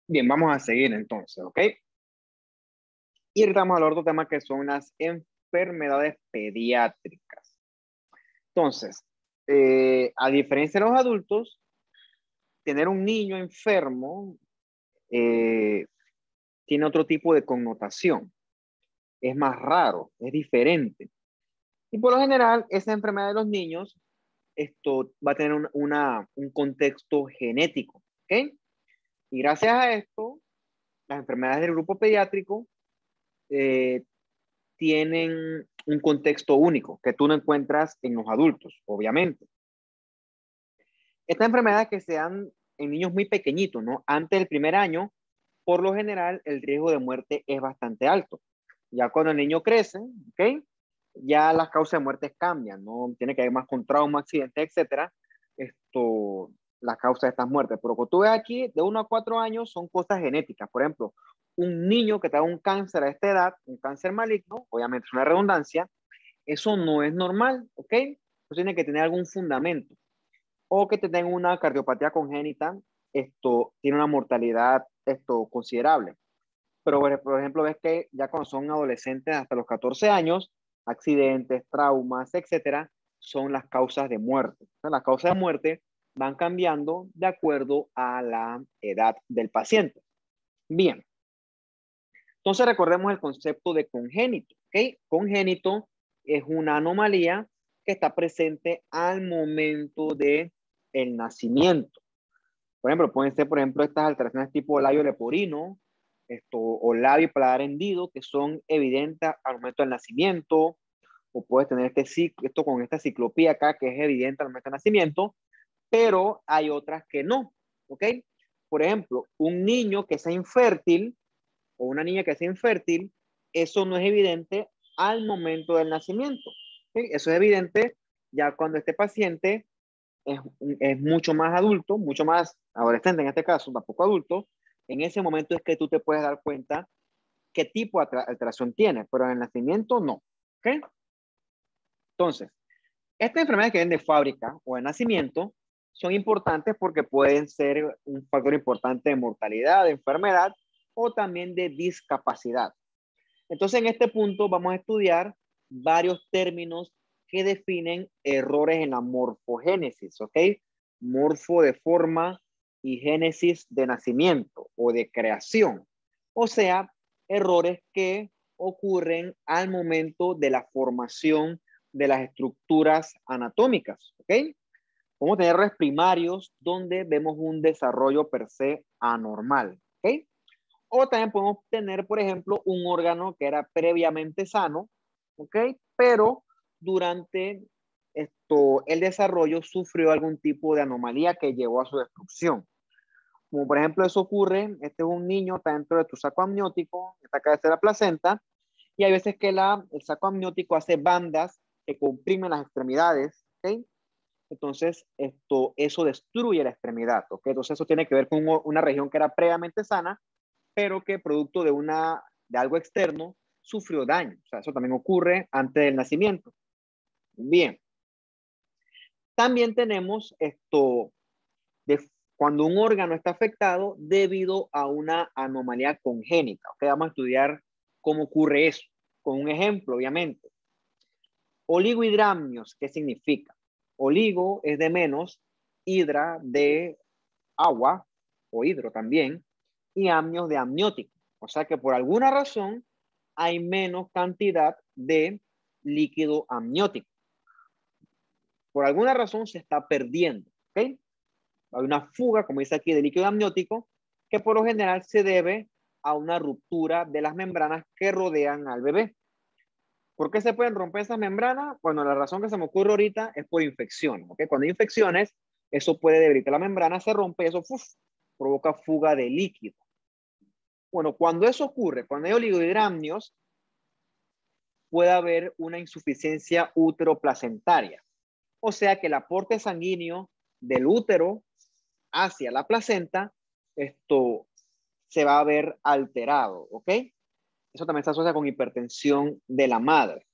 Bien, vamos a seguir entonces, ¿ok? Y ahorita vamos a hablar de otro tema que son las enfermedades pediátricas. Entonces, a diferencia de los adultos, tener un niño enfermo tiene otro tipo de connotación. Es más raro, es diferente. Y por lo general, esa enfermedad de los niños, esto va a tener un contexto genético, ¿ok? Y gracias a esto, las enfermedades del grupo pediátrico eh, tienen un contexto único que tú no encuentras en los adultos, obviamente. Estas enfermedades que se dan en niños muy pequeñitos, ¿no? Antes del primer año, por lo general, el riesgo de muerte es bastante alto. Ya cuando el niño crece, ¿ok? Ya las causas de muerte cambian, ¿no? Tiene que ver más con trauma, accidentes, etcétera. Las causas de estas muertes. Pero como tú ves aquí, de 1 a 4 años son cosas genéticas. Por ejemplo, un niño que tenga un cáncer a esta edad, un cáncer maligno, obviamente es una redundancia, eso no es normal, ¿ok? Eso tiene que tener algún fundamento. O que tenga una cardiopatía congénita, esto tiene una mortalidad considerable. Pero, por ejemplo, ves que ya cuando son adolescentes hasta los 14 años, accidentes, traumas, etcétera, son las causas de muerte. O sea, las causas de muerte van cambiando de acuerdo a la edad del paciente. Bien, entonces recordemos el concepto de congénito. ¿Ok? Congénito es una anomalía que está presente al momento de el nacimiento. Por ejemplo, pueden ser, por ejemplo, estas alteraciones tipo labio leporino, o labio paladar hendido, que son evidentes al momento del nacimiento, o puedes tener esto con esta ciclopía acá, que es evidente al momento del nacimiento, pero hay otras que no, ¿ok? Por ejemplo, un niño que sea infértil, o una niña que sea infértil, eso no es evidente al momento del nacimiento, ¿ok? Eso es evidente ya cuando este paciente es mucho más adulto, mucho más adolescente en este caso, tampoco adulto. En ese momento es que tú te puedes dar cuenta qué tipo de alteración tiene, pero en el nacimiento no. ¿Ok? Entonces, estas enfermedades que vienen de fábrica o de nacimiento son importantes porque pueden ser un factor importante de mortalidad, de enfermedad o también de discapacidad. Entonces, en este punto vamos a estudiar varios términos que definen errores en la morfogénesis, ¿ok? Morfo de forma y génesis de nacimiento o de creación. O sea, errores que ocurren al momento de la formación de las estructuras anatómicas, ¿ok? Vamos a tener errores primarios donde vemos un desarrollo per se anormal, ¿ok? O también podemos tener, por ejemplo, un órgano que era previamente sano, ¿ok? Pero durante el desarrollo sufrió algún tipo de anomalía que llevó a su destrucción. Como por ejemplo eso ocurre, este es un niño, está dentro de tu saco amniótico, está acá de la placenta, y hay veces que el saco amniótico hace bandas que comprimen las extremidades, ¿ok? Entonces, eso destruye la extremidad, ¿ok? Entonces eso tiene que ver con una región que era previamente sana, pero que producto de algo externo sufrió daño. O sea, eso también ocurre antes del nacimiento. Bien. También tenemos de cuando un órgano está afectado debido a una anomalía congénita. ¿Ok? Vamos a estudiar cómo ocurre eso. Con un ejemplo, obviamente. Oligohidramnios, ¿qué significa? Oligo es de menos, hidra de agua, o hidro también, y amnios de amniótico. O sea que por alguna razón hay menos cantidad de líquido amniótico. Por alguna razón se está perdiendo. ¿Ok? Hay una fuga, como dice aquí, de líquido amniótico que por lo general se debe a una ruptura de las membranas que rodean al bebé. ¿Por qué se pueden romper esas membranas? Bueno, la razón que se me ocurre ahorita es por infección. ¿Ok? Cuando hay infecciones, eso puede debilitar la membrana, se rompe y eso provoca fuga de líquido. Bueno, cuando eso ocurre, cuando hay oligohidramnios, puede haber una insuficiencia útero-placentaria. O sea que el aporte sanguíneo del útero hacia la placenta, esto se va a ver alterado, ¿ok? Eso también se asocia con hipertensión de la madre.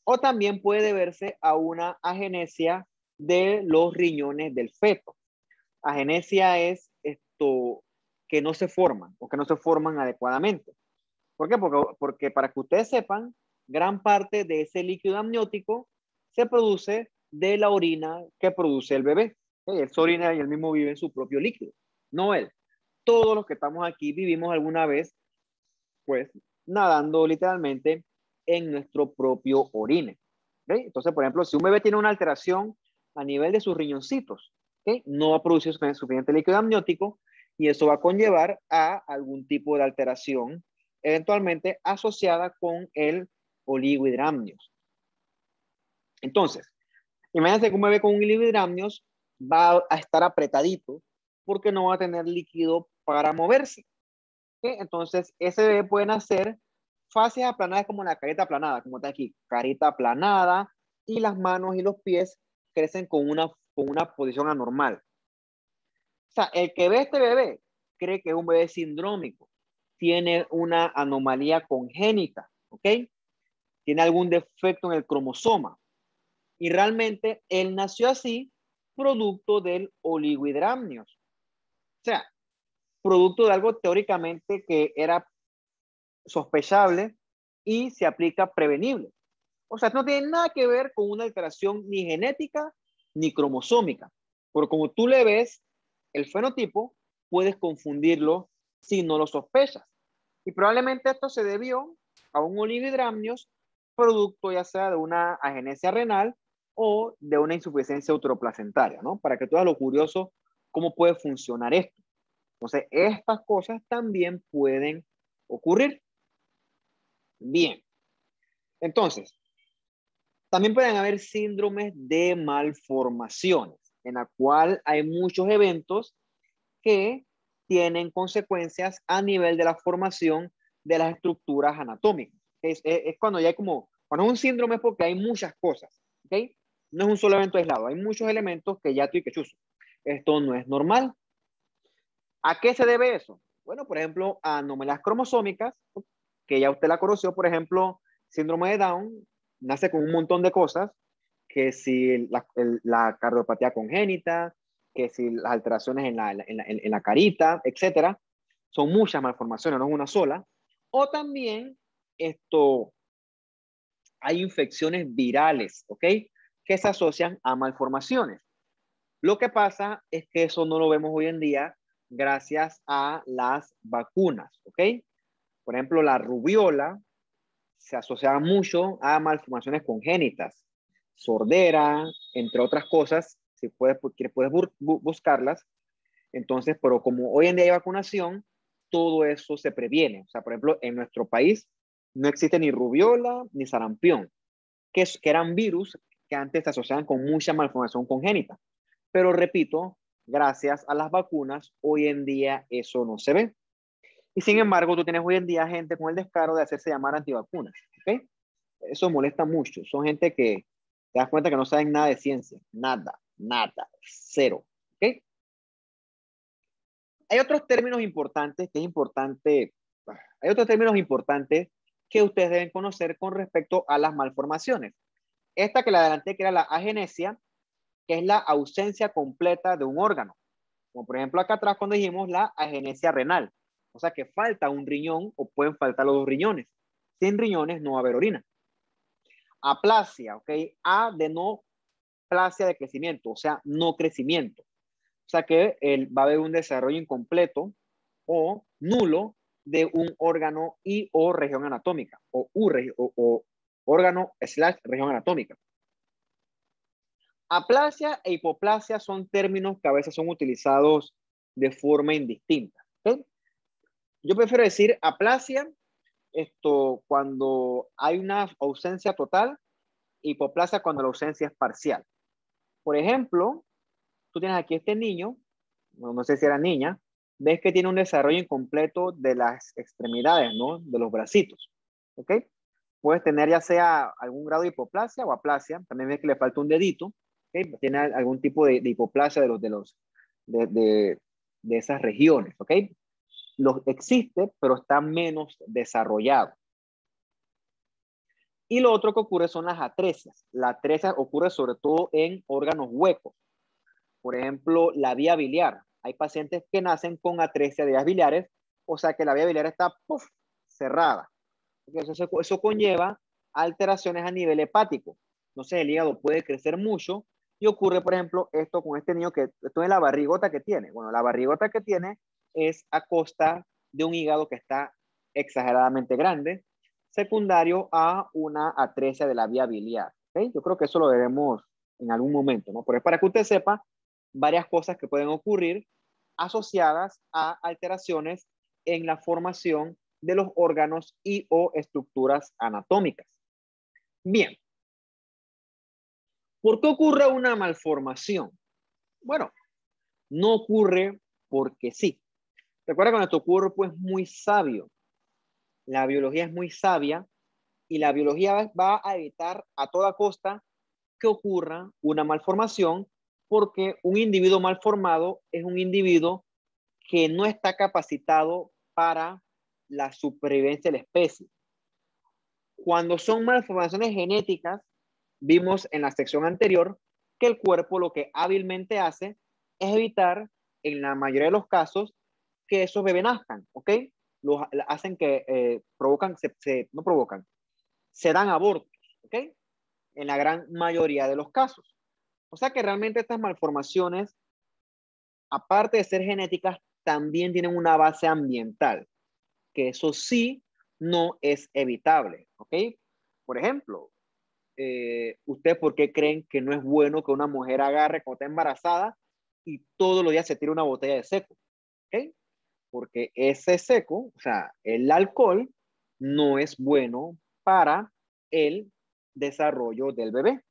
O también puede deberse a una agenesia de los riñones del feto. Agenesia es que no se forman o que no se forman adecuadamente. ¿Por qué? Porque para que ustedes sepan, gran parte de ese líquido amniótico se produce de la orina que produce el bebé. Él se orina y él mismo vive en su propio líquido, no él. Todos los que estamos aquí vivimos alguna vez, pues, nadando literalmente en nuestro propio orine. ¿Okay? Entonces, por ejemplo, si un bebé tiene una alteración a nivel de sus riñoncitos, ¿okay? No va a producir suficiente líquido amniótico y eso va a conllevar a algún tipo de alteración eventualmente asociada con el oligohidramnios. Entonces, imagínense que un bebé con un oligohidramnios va a estar apretadito porque no va a tener líquido para moverse. ¿Okay? Entonces, ese bebé puede nacer fases aplanadas como la carita aplanada, como está aquí, carita aplanada, y las manos y los pies crecen con una posición anormal. O sea, el que ve este bebé cree que es un bebé sindrómico, tiene una anomalía congénita, ¿ok? Tiene algún defecto en el cromosoma. Y realmente él nació así, producto del oligohidramnios. O sea, producto de algo teóricamente que era sospechable y se aplica prevenible. O sea, no tiene nada que ver con una alteración ni genética ni cromosómica. Pero como tú le ves el fenotipo, puedes confundirlo si no lo sospechas. Y probablemente esto se debió a un oligohidramnios producto ya sea de una agenesia renal o de una insuficiencia uteroplacentaria, ¿no? Para que tú veas lo curioso cómo puede funcionar esto. Entonces, estas cosas también pueden ocurrir. Bien. Entonces, también pueden haber síndromes de malformaciones, en la cual hay muchos eventos que tienen consecuencias a nivel de la formación de las estructuras anatómicas. Es cuando ya hay cuando es un síndrome es porque hay muchas cosas, ¿ok? No es un solo evento aislado, hay muchos elementos que ya estoy que chuzo. Esto no es normal. ¿A qué se debe eso? Bueno, por ejemplo, a anomalías cromosómicas, que ya usted la conoció, por ejemplo, síndrome de Down, nace con un montón de cosas, que si la cardiopatía congénita, que si las alteraciones en la carita, etcétera, son muchas malformaciones, no es una sola. O también hay infecciones virales, ¿ok? Que se asocian a malformaciones. Lo que pasa es que eso no lo vemos hoy en día gracias a las vacunas, ¿ok? Por ejemplo, la rubiola se asocia mucho a malformaciones congénitas, sordera, entre otras cosas, si puedes buscarlas. Entonces, pero como hoy en día hay vacunación, todo eso se previene. O sea, por ejemplo, en nuestro país no existe ni rubiola ni sarampión, que eran virus que antes se asociaban con mucha malformación congénita. Pero repito, gracias a las vacunas, hoy en día eso no se ve. Y sin embargo, tú tienes hoy en día gente con el descaro de hacerse llamar antivacunas. ¿Ok? Eso molesta mucho. Son gente que te das cuenta que no saben nada de ciencia. Nada, nada, cero. ¿Ok? Hay otros términos importantes hay otros términos importantes que ustedes deben conocer con respecto a las malformaciones. Esta que la adelanté, que era la agenesia, que es la ausencia completa de un órgano. Como por ejemplo acá atrás cuando dijimos la agenesia renal. O sea que falta un riñón o pueden faltar los dos riñones. Sin riñones no va a haber orina. Aplasia, ¿ok? A de no plasia de crecimiento, o sea, no crecimiento. O sea que va a haber un desarrollo incompleto o nulo de un órgano y o región anatómica, o órgano / región anatómica. Aplasia e hipoplasia son términos que a veces son utilizados de forma indistinta. ¿Okay? Yo prefiero decir aplasia cuando hay una ausencia total, hipoplasia cuando la ausencia es parcial. Por ejemplo, tú tienes aquí este niño, no sé si era niña, ves que tiene un desarrollo incompleto de las extremidades, ¿no? De los bracitos, ¿ok? Puedes tener ya sea algún grado de hipoplasia o aplasia, también ves que le falta un dedito, ¿ok? Tiene algún tipo de hipoplasia de esas regiones, ¿ok? Existe, pero está menos desarrollado. Y lo otro que ocurre son las atresias. La atresia ocurre sobre todo en órganos huecos. Por ejemplo, la vía biliar. Hay pacientes que nacen con atresia de vías biliares, o sea que la vía biliar está ¡puf! Cerrada. Eso conlleva alteraciones a nivel hepático. Entonces el hígado puede crecer mucho y ocurre, por ejemplo, esto con este niño que esto es la barrigota que tiene. Bueno, la barrigota que tiene es a costa de un hígado que está exageradamente grande, secundario a una atresia de la vía biliar. ¿Okay? Yo creo que eso lo veremos en algún momento, ¿no? Pero es para que usted sepa varias cosas que pueden ocurrir asociadas a alteraciones en la formación de los órganos y o estructuras anatómicas. Bien, ¿por qué ocurre una malformación? Bueno, no ocurre porque sí. Recuerda que nuestro cuerpo es muy sabio, la biología es muy sabia y la biología va a evitar a toda costa que ocurra una malformación porque un individuo malformado es un individuo que no está capacitado para la supervivencia de la especie. Cuando son malformaciones genéticas, vimos en la sección anterior que el cuerpo lo que hábilmente hace es evitar, en la mayoría de los casos, que esos bebés nazcan, ¿ok? Los hacen que provocan, no provocan, se dan abortos, ¿ok? En la gran mayoría de los casos. O sea que realmente estas malformaciones, aparte de ser genéticas, también tienen una base ambiental, que eso sí no es evitable, ¿ok? Por ejemplo, ¿ustedes por qué creen que no es bueno que una mujer agarre cuando está embarazada y todos los días se tire una botella de seco? ¿Ok? Porque ese seco, o sea, el alcohol, no es bueno para el desarrollo del bebé.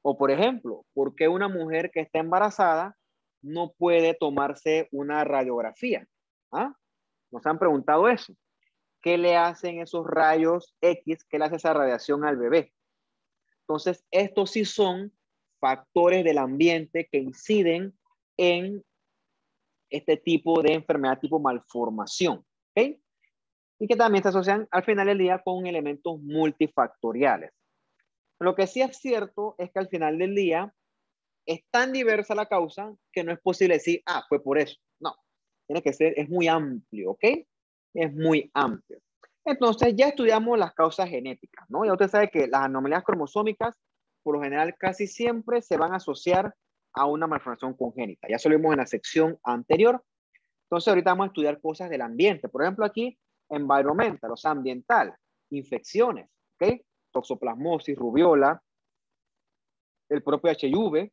O por ejemplo, ¿por qué una mujer que está embarazada no puede tomarse una radiografía? ¿Ah? ¿Nos han preguntado eso? ¿Qué le hacen esos rayos X? ¿Qué le hace esa radiación al bebé? Entonces, estos sí son factores del ambiente que inciden en este tipo de enfermedad tipo malformación, ¿ok? Y que también se asocian al final del día con elementos multifactoriales. Lo que sí es cierto es que al final del día es tan diversa la causa que no es posible decir, ah, fue por eso. No, tiene que ser, es muy amplio, ¿ok? Es muy amplio. Entonces ya estudiamos las causas genéticas, ¿no? Ya usted sabe que las anomalías cromosómicas, por lo general, casi siempre se van a asociar a una malformación congénita. Ya se lo vimos en la sección anterior. Entonces ahorita vamos a estudiar cosas del ambiente. Por ejemplo, aquí, environmental, o sea, ambiental, infecciones, ¿ok? Toxoplasmosis, rubiola, el propio HIV,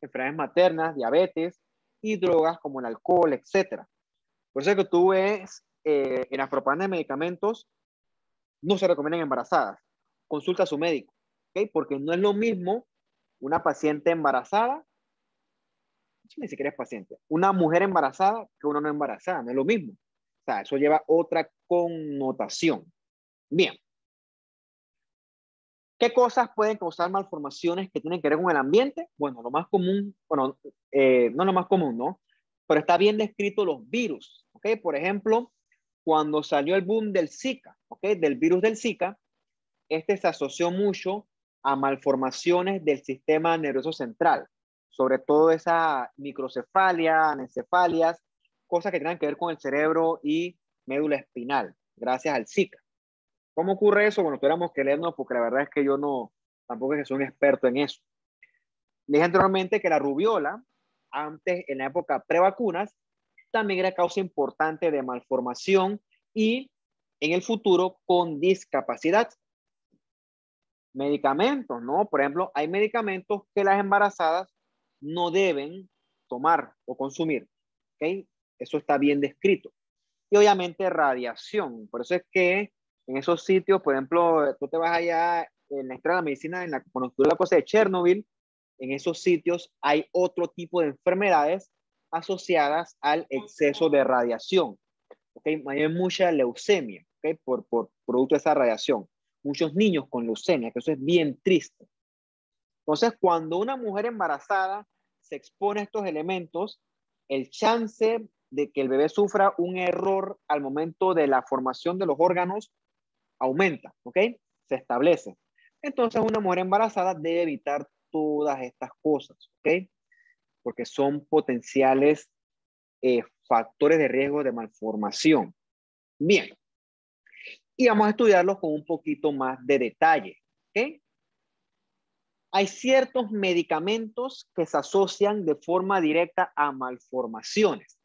enfermedades maternas, diabetes y drogas como el alcohol, etcétera. Por eso es que tú ves en las propagandas de medicamentos no se recomiendan embarazadas. Consulta a su médico, ¿ok? Porque no es lo mismo una paciente embarazada, ni siquiera es paciente, una mujer embarazada que una no embarazada, no es lo mismo. O sea, eso lleva otra connotación. Bien. ¿Qué cosas pueden causar malformaciones que tienen que ver con el ambiente? Bueno, lo más común, bueno, no lo más común, ¿no? Pero está bien descrito los virus, ¿ok? Por ejemplo, cuando salió el boom del Zika, ¿ok? Del virus del Zika, este se asoció mucho a malformaciones del sistema nervioso central, sobre todo esa microcefalia, anencefalias, cosas que tengan que ver con el cerebro y médula espinal, gracias al Zika. ¿Cómo ocurre eso? Bueno, tuviéramos que leernos porque la verdad es que yo no, tampoco es que soy un experto en eso. Dije anteriormente que la rubiola, antes en la época pre-vacunas, también era causa importante de malformación y en el futuro con discapacidad. Medicamentos, ¿no? Por ejemplo, hay medicamentos que las embarazadas no deben tomar o consumir, ¿ok? Eso está bien descrito. Y obviamente radiación. Por eso es que en esos sitios, por ejemplo, tú te vas allá en la historia de la medicina, cuando estudias la cosa de Chernobyl, en esos sitios hay otro tipo de enfermedades asociadas al exceso de radiación. ¿Okay? Hay mucha leucemia, ¿okay? Por producto de esa radiación. Muchos niños con leucemia, que eso es bien triste. Entonces, cuando una mujer embarazada se expone a estos elementos, el chance de que el bebé sufra un error al momento de la formación de los órganos aumenta, ¿ok? Se establece. Entonces, una mujer embarazada debe evitar todas estas cosas, ¿ok? Porque son potenciales factores de riesgo de malformación. Bien, y vamos a estudiarlos con un poquito más de detalle. ¿Ok? Hay ciertos medicamentos que se asocian de forma directa a malformaciones.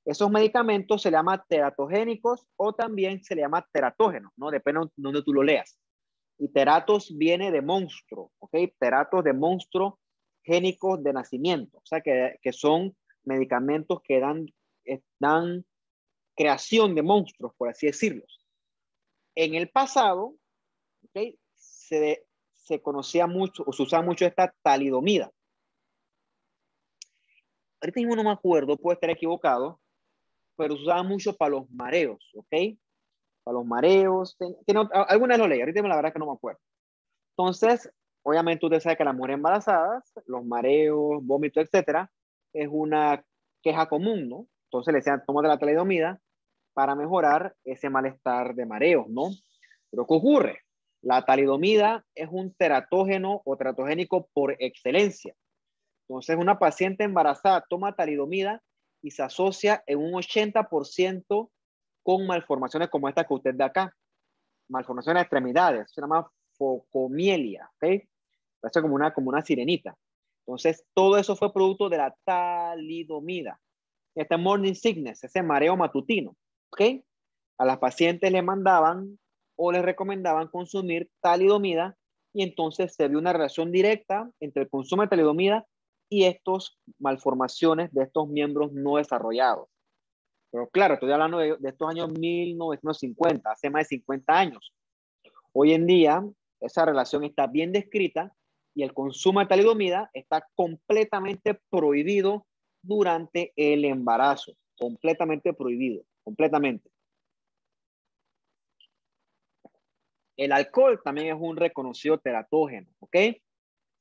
Esos medicamentos se llaman teratogénicos o también se le llama teratógenos, ¿no? Depende de donde tú lo leas. Y teratos viene de monstruo, ¿ok? Teratos de monstruo génicos de nacimiento. O sea, que son medicamentos que dan creación de monstruos, por así decirlo. En el pasado, ¿ok? Se conocía mucho o se usaba mucho esta talidomida. Ahorita mismo no me acuerdo, puedo estar equivocado, pero se usaba mucho para los mareos, ¿ok? Para los mareos. Algunas lo leí, ahorita la verdad es que no me acuerdo. Entonces, obviamente usted sabe que las mujeres embarazadas, los mareos, vómitos, etcétera, es una queja común, ¿no? Entonces le decían, tómate la talidomida para mejorar ese malestar de mareos, ¿no? Pero ¿qué ocurre? La talidomida es un teratógeno o teratogénico por excelencia. Entonces, una paciente embarazada toma talidomida y se asocia en un 80% con malformaciones como esta que usted ve acá. Malformaciones de extremidades. Se llama focomielia, ¿ok? Parece como una sirenita. Entonces, todo eso fue producto de la talidomida. Este morning sickness, ese mareo matutino, ¿ok? A las pacientes le mandaban o les recomendaban consumir talidomida y entonces se vio una relación directa entre el consumo de talidomida y estas malformaciones de estos miembros no desarrollados. Pero claro, estoy hablando de estos años 1950, hace más de 50 años. Hoy en día, esa relación está bien descrita y el consumo de talidomida está completamente prohibido durante el embarazo. Completamente prohibido, completamente. El alcohol también es un reconocido teratógeno, ¿ok?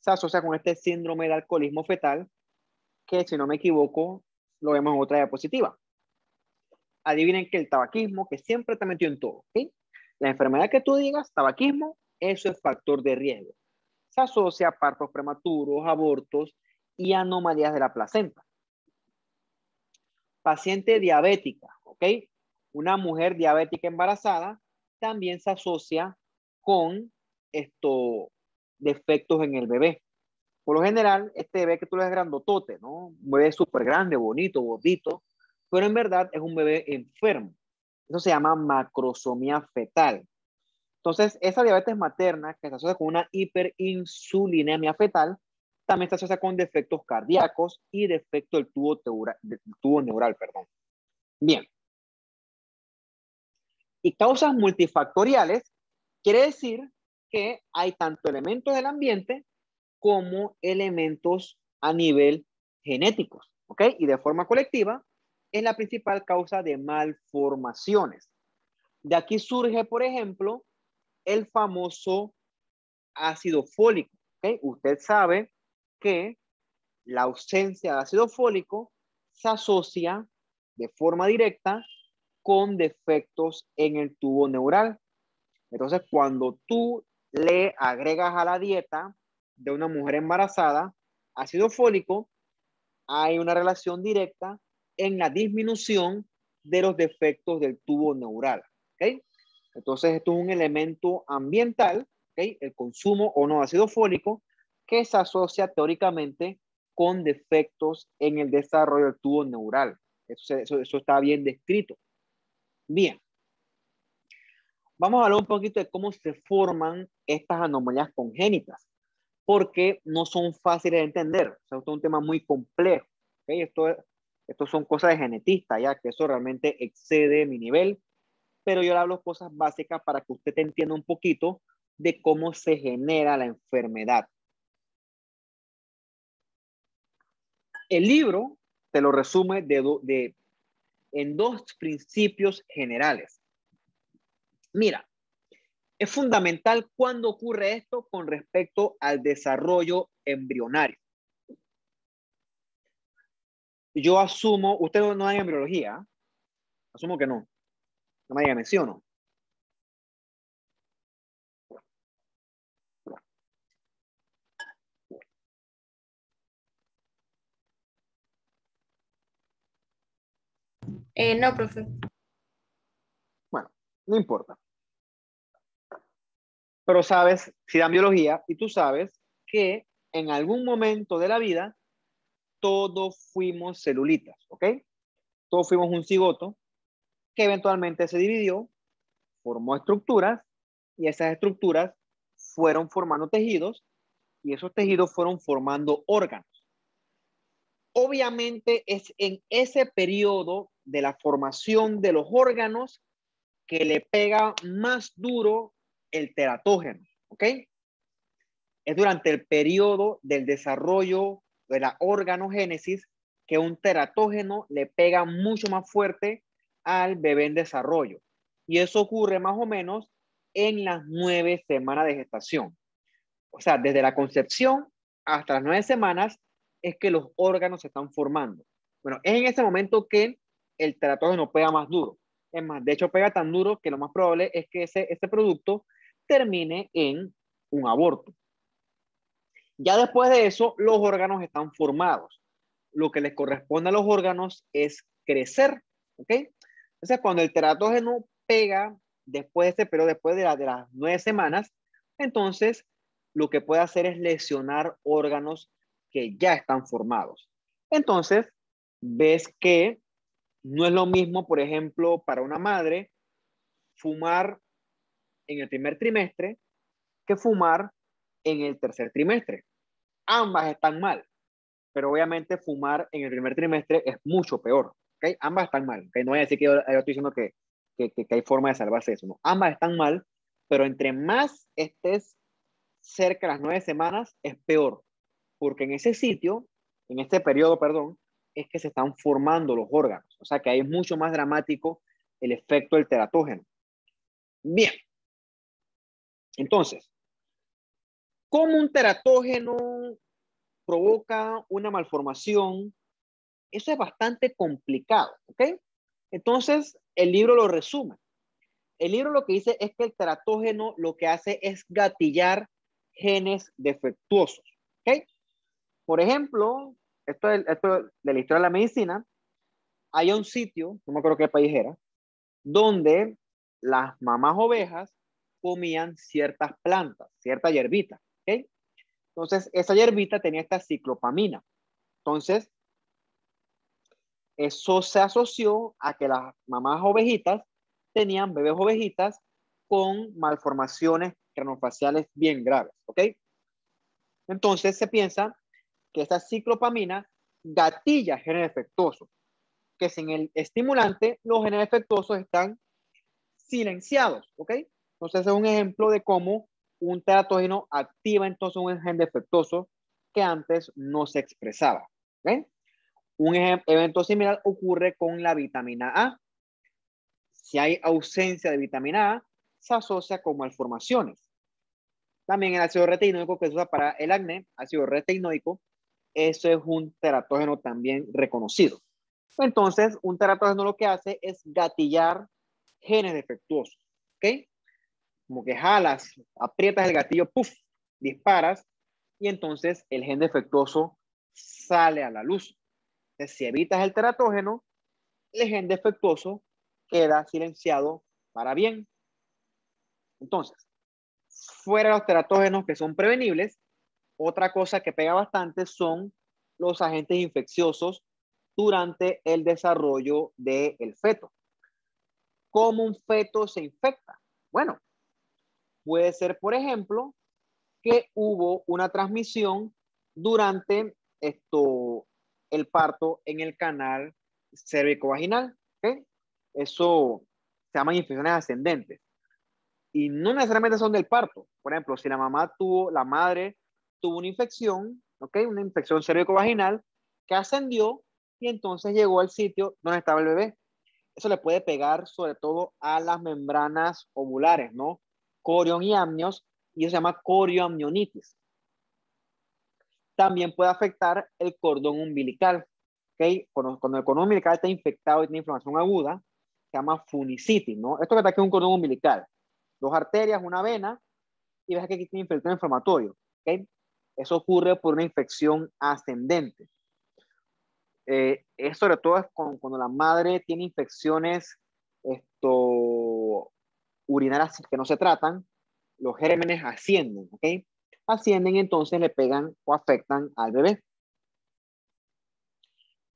Se asocia con este síndrome de alcoholismo fetal, que si no me equivoco, lo vemos en otra diapositiva. Adivinen que el tabaquismo, que siempre está metido en todo, ¿ok? La enfermedad que tú digas, tabaquismo, eso es factor de riesgo. Se asocia a partos prematuros, abortos y anomalías de la placenta. Paciente diabética, ¿ok? Una mujer diabética embarazada también se asocia con estos defectos en el bebé. Por lo general, este bebé que tú le ves grandotote, ¿no? Un bebé súper grande, bonito, gordito, pero en verdad es un bebé enfermo. Eso se llama macrosomía fetal. Entonces, esa diabetes materna que se asocia con una hiperinsulinemia fetal, también se asocia con defectos cardíacos y defecto del tubo neural, perdón. Bien. Y causas multifactoriales quiere decir que hay tanto elementos del ambiente como elementos a nivel genéticos, ¿ok? Y de forma colectiva es la principal causa de malformaciones. De aquí surge, por ejemplo, el famoso ácido fólico, ¿ok? Usted sabe que la ausencia de ácido fólico se asocia de forma directa con defectos en el tubo neural. Entonces, cuando tú le agregas a la dieta de una mujer embarazada ácido fólico, hay una relación directa en la disminución de los defectos del tubo neural. ¿Ok? Entonces, esto es un elemento ambiental, ¿ok? El consumo o no de ácido fólico, que se asocia teóricamente con defectos en el desarrollo del tubo neural. Eso está bien descrito. Bien. Vamos a hablar un poquito de cómo se forman estas anomalías congénitas, porque no son fáciles de entender. O sea, esto es un tema muy complejo. ¿Okay? Esto son cosas de genetista, ya que eso realmente excede mi nivel, pero yo le hablo cosas básicas para que usted entienda un poquito de cómo se genera la enfermedad. El libro te lo resume en dos principios generales. Mira, es fundamental cuando ocurre esto con respecto al desarrollo embrionario. Yo asumo, usted no hay embriología, ¿eh? Asumo que no, no me menciono. No, profe. Bueno, no importa. Pero sabes, si dan biología, y tú sabes que en algún momento de la vida todos fuimos celulitas, ¿ok? Todos fuimos un cigoto que eventualmente se dividió, formó estructuras y esas estructuras fueron formando tejidos y esos tejidos fueron formando órganos. Obviamente es en ese periodo de la formación de los órganos que le pega más duro el teratógeno, ¿ok? Es durante el periodo del desarrollo de la organogénesis que un teratógeno le pega mucho más fuerte al bebé en desarrollo. Y eso ocurre más o menos en las 9 semanas de gestación. O sea, desde la concepción hasta las 9 semanas es que los órganos se están formando. Bueno, es en ese momento que el teratógeno pega más duro. Es más, de hecho pega tan duro que lo más probable es que ese producto termine en un aborto. Ya después de eso, los órganos están formados. Lo que les corresponde a los órganos es crecer, ¿ok? Entonces, cuando el teratógeno pega después de ese periodo, después de las 9 semanas, entonces lo que puede hacer es lesionar órganos que ya están formados. Entonces, ves que no es lo mismo, por ejemplo, para una madre fumar en el primer trimestre que fumar en el tercer trimestre. Ambas están mal, pero obviamente fumar en el primer trimestre es mucho peor. ¿Okay? Ambas están mal. ¿Okay? No voy a decir que yo estoy diciendo que hay forma de salvarse eso. No. Ambas están mal, pero entre más estés cerca de las 9 semanas, es peor. Porque en ese sitio, en este periodo, perdón, es que se están formando los órganos. O sea que ahí es mucho más dramático el efecto del teratógeno. Bien. Entonces, ¿cómo un teratógeno provoca una malformación? Eso es bastante complicado, ¿ok? Entonces, el libro lo resume. El libro lo que dice es que el teratógeno lo que hace es gatillar genes defectuosos, ¿ok? Por ejemplo, esto de la historia de la medicina, hay un sitio, no me acuerdo qué país era, donde las mamás ovejas comían ciertas plantas, cierta hierbita, ¿ok? Entonces, esa hierbita tenía esta ciclopamina. Entonces, eso se asoció a que las mamás ovejitas tenían bebés ovejitas con malformaciones craneofaciales bien graves, ¿ok? Entonces se piensa que esta ciclopamina gatilla genes defectuosos, que sin el estimulante los genes defectuosos están silenciados, ¿ok? Entonces es un ejemplo de cómo un teratógeno activa entonces un gen defectuoso que antes no se expresaba, ¿ok? Un evento similar ocurre con la vitamina A. Si hay ausencia de vitamina A, se asocia con malformaciones. También el ácido retinoico que se usa para el acné, ácido retinoico, eso es un teratógeno también reconocido. Entonces, un teratógeno lo que hace es gatillar genes defectuosos, ¿ok? Como que jalas, aprietas el gatillo, puff, disparas, y entonces el gen defectuoso sale a la luz. Entonces, si evitas el teratógeno, el gen defectuoso queda silenciado para bien. Entonces, fuera de los teratógenos que son prevenibles, otra cosa que pega bastante son los agentes infecciosos durante el desarrollo del feto. ¿Cómo un feto se infecta? Bueno, puede ser, por ejemplo, que hubo una transmisión durante el parto en el canal cervicovaginal. ¿Okay? Eso se llama infecciones ascendentes. Y no necesariamente son del parto. Por ejemplo, si la madre tuvo una infección, ¿ok? Una infección cervicovaginal que ascendió y entonces llegó al sitio donde estaba el bebé. Eso le puede pegar sobre todo a las membranas ovulares, ¿no? Corión y amnios, y eso se llama corioamnionitis. También puede afectar el cordón umbilical, ¿ok? Cuando el cordón umbilical está infectado y tiene inflamación aguda, se llama funicitis, ¿no? Esto que está aquí es un cordón umbilical. Dos arterias, una vena, y ves que aquí tiene infección inflamatorio, ¿ok? Eso ocurre por una infección ascendente. Es sobre todo cuando la madre tiene infecciones urinarias que no se tratan, los gérmenes ascienden, ¿ok? Ascienden y entonces le pegan o afectan al bebé.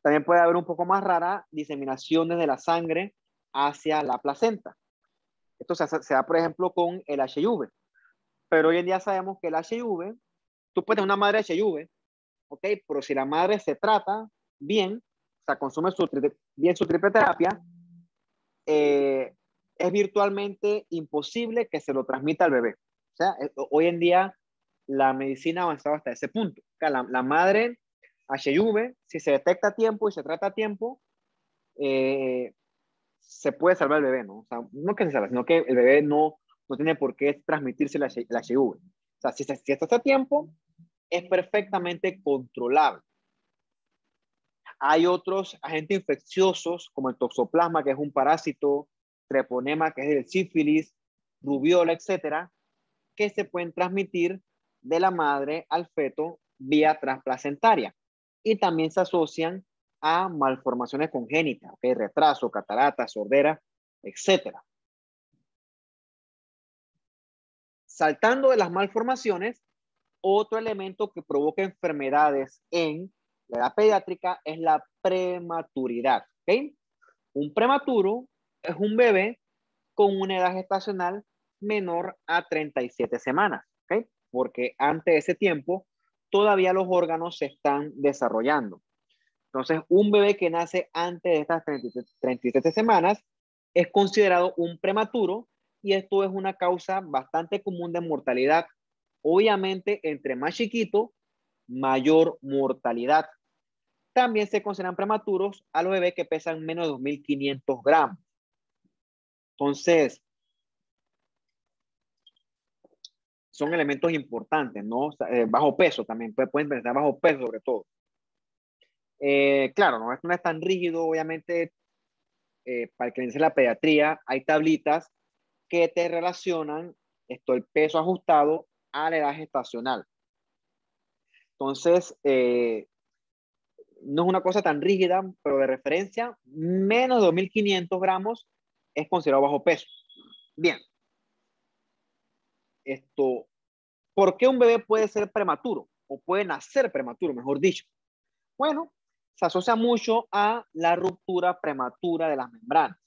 También puede haber un poco más rara diseminación desde la sangre hacia la placenta. Esto se da, por ejemplo, con el HIV. Pero hoy en día sabemos que el HIV, tú puedes tener una madre HIV, ¿ok? Pero si la madre se trata bien, o sea, consume bien su triple terapia, es virtualmente imposible que se lo transmita al bebé. O sea, hoy en día la medicina ha avanzado hasta ese punto. O sea, la madre HIV, si se detecta a tiempo y se trata a tiempo, se puede salvar el bebé, ¿no? O sea, no que se salve, sino que el bebé no tiene por qué transmitirse la HIV. O sea, si esto está a tiempo, es perfectamente controlable. Hay otros agentes infecciosos, como el toxoplasma, que es un parásito, treponema, que es el sífilis, rubiola, etcétera, que se pueden transmitir de la madre al feto vía transplacentaria. Y también se asocian a malformaciones congénitas, ¿okay? Retraso, catarata, sordera, etcétera. Saltando de las malformaciones, otro elemento que provoca enfermedades en la edad pediátrica es la prematuridad. ¿Okay? Un prematuro es un bebé con una edad gestacional menor a 37 semanas. ¿Okay? Porque antes de ese tiempo todavía los órganos se están desarrollando. Entonces, un bebé que nace antes de estas 37 semanas es considerado un prematuro y esto es una causa bastante común de mortalidad. Obviamente, entre más chiquito, mayor mortalidad. También se consideran prematuros a los bebés que pesan menos de 2.500 gramos. Entonces, son elementos importantes, ¿no? Bajo peso también, pueden pensar bajo peso sobre todo. Claro, no es tan rígido, obviamente, para el que inicie la pediatría, hay tablitas que te relacionan el peso ajustado a la edad gestacional. Entonces, no es una cosa tan rígida, pero de referencia, menos de 2.500 gramos es considerado bajo peso. Bien, ¿por qué un bebé puede ser prematuro? O puede nacer prematuro, mejor dicho. Bueno, se asocia mucho a la ruptura prematura de las membranas.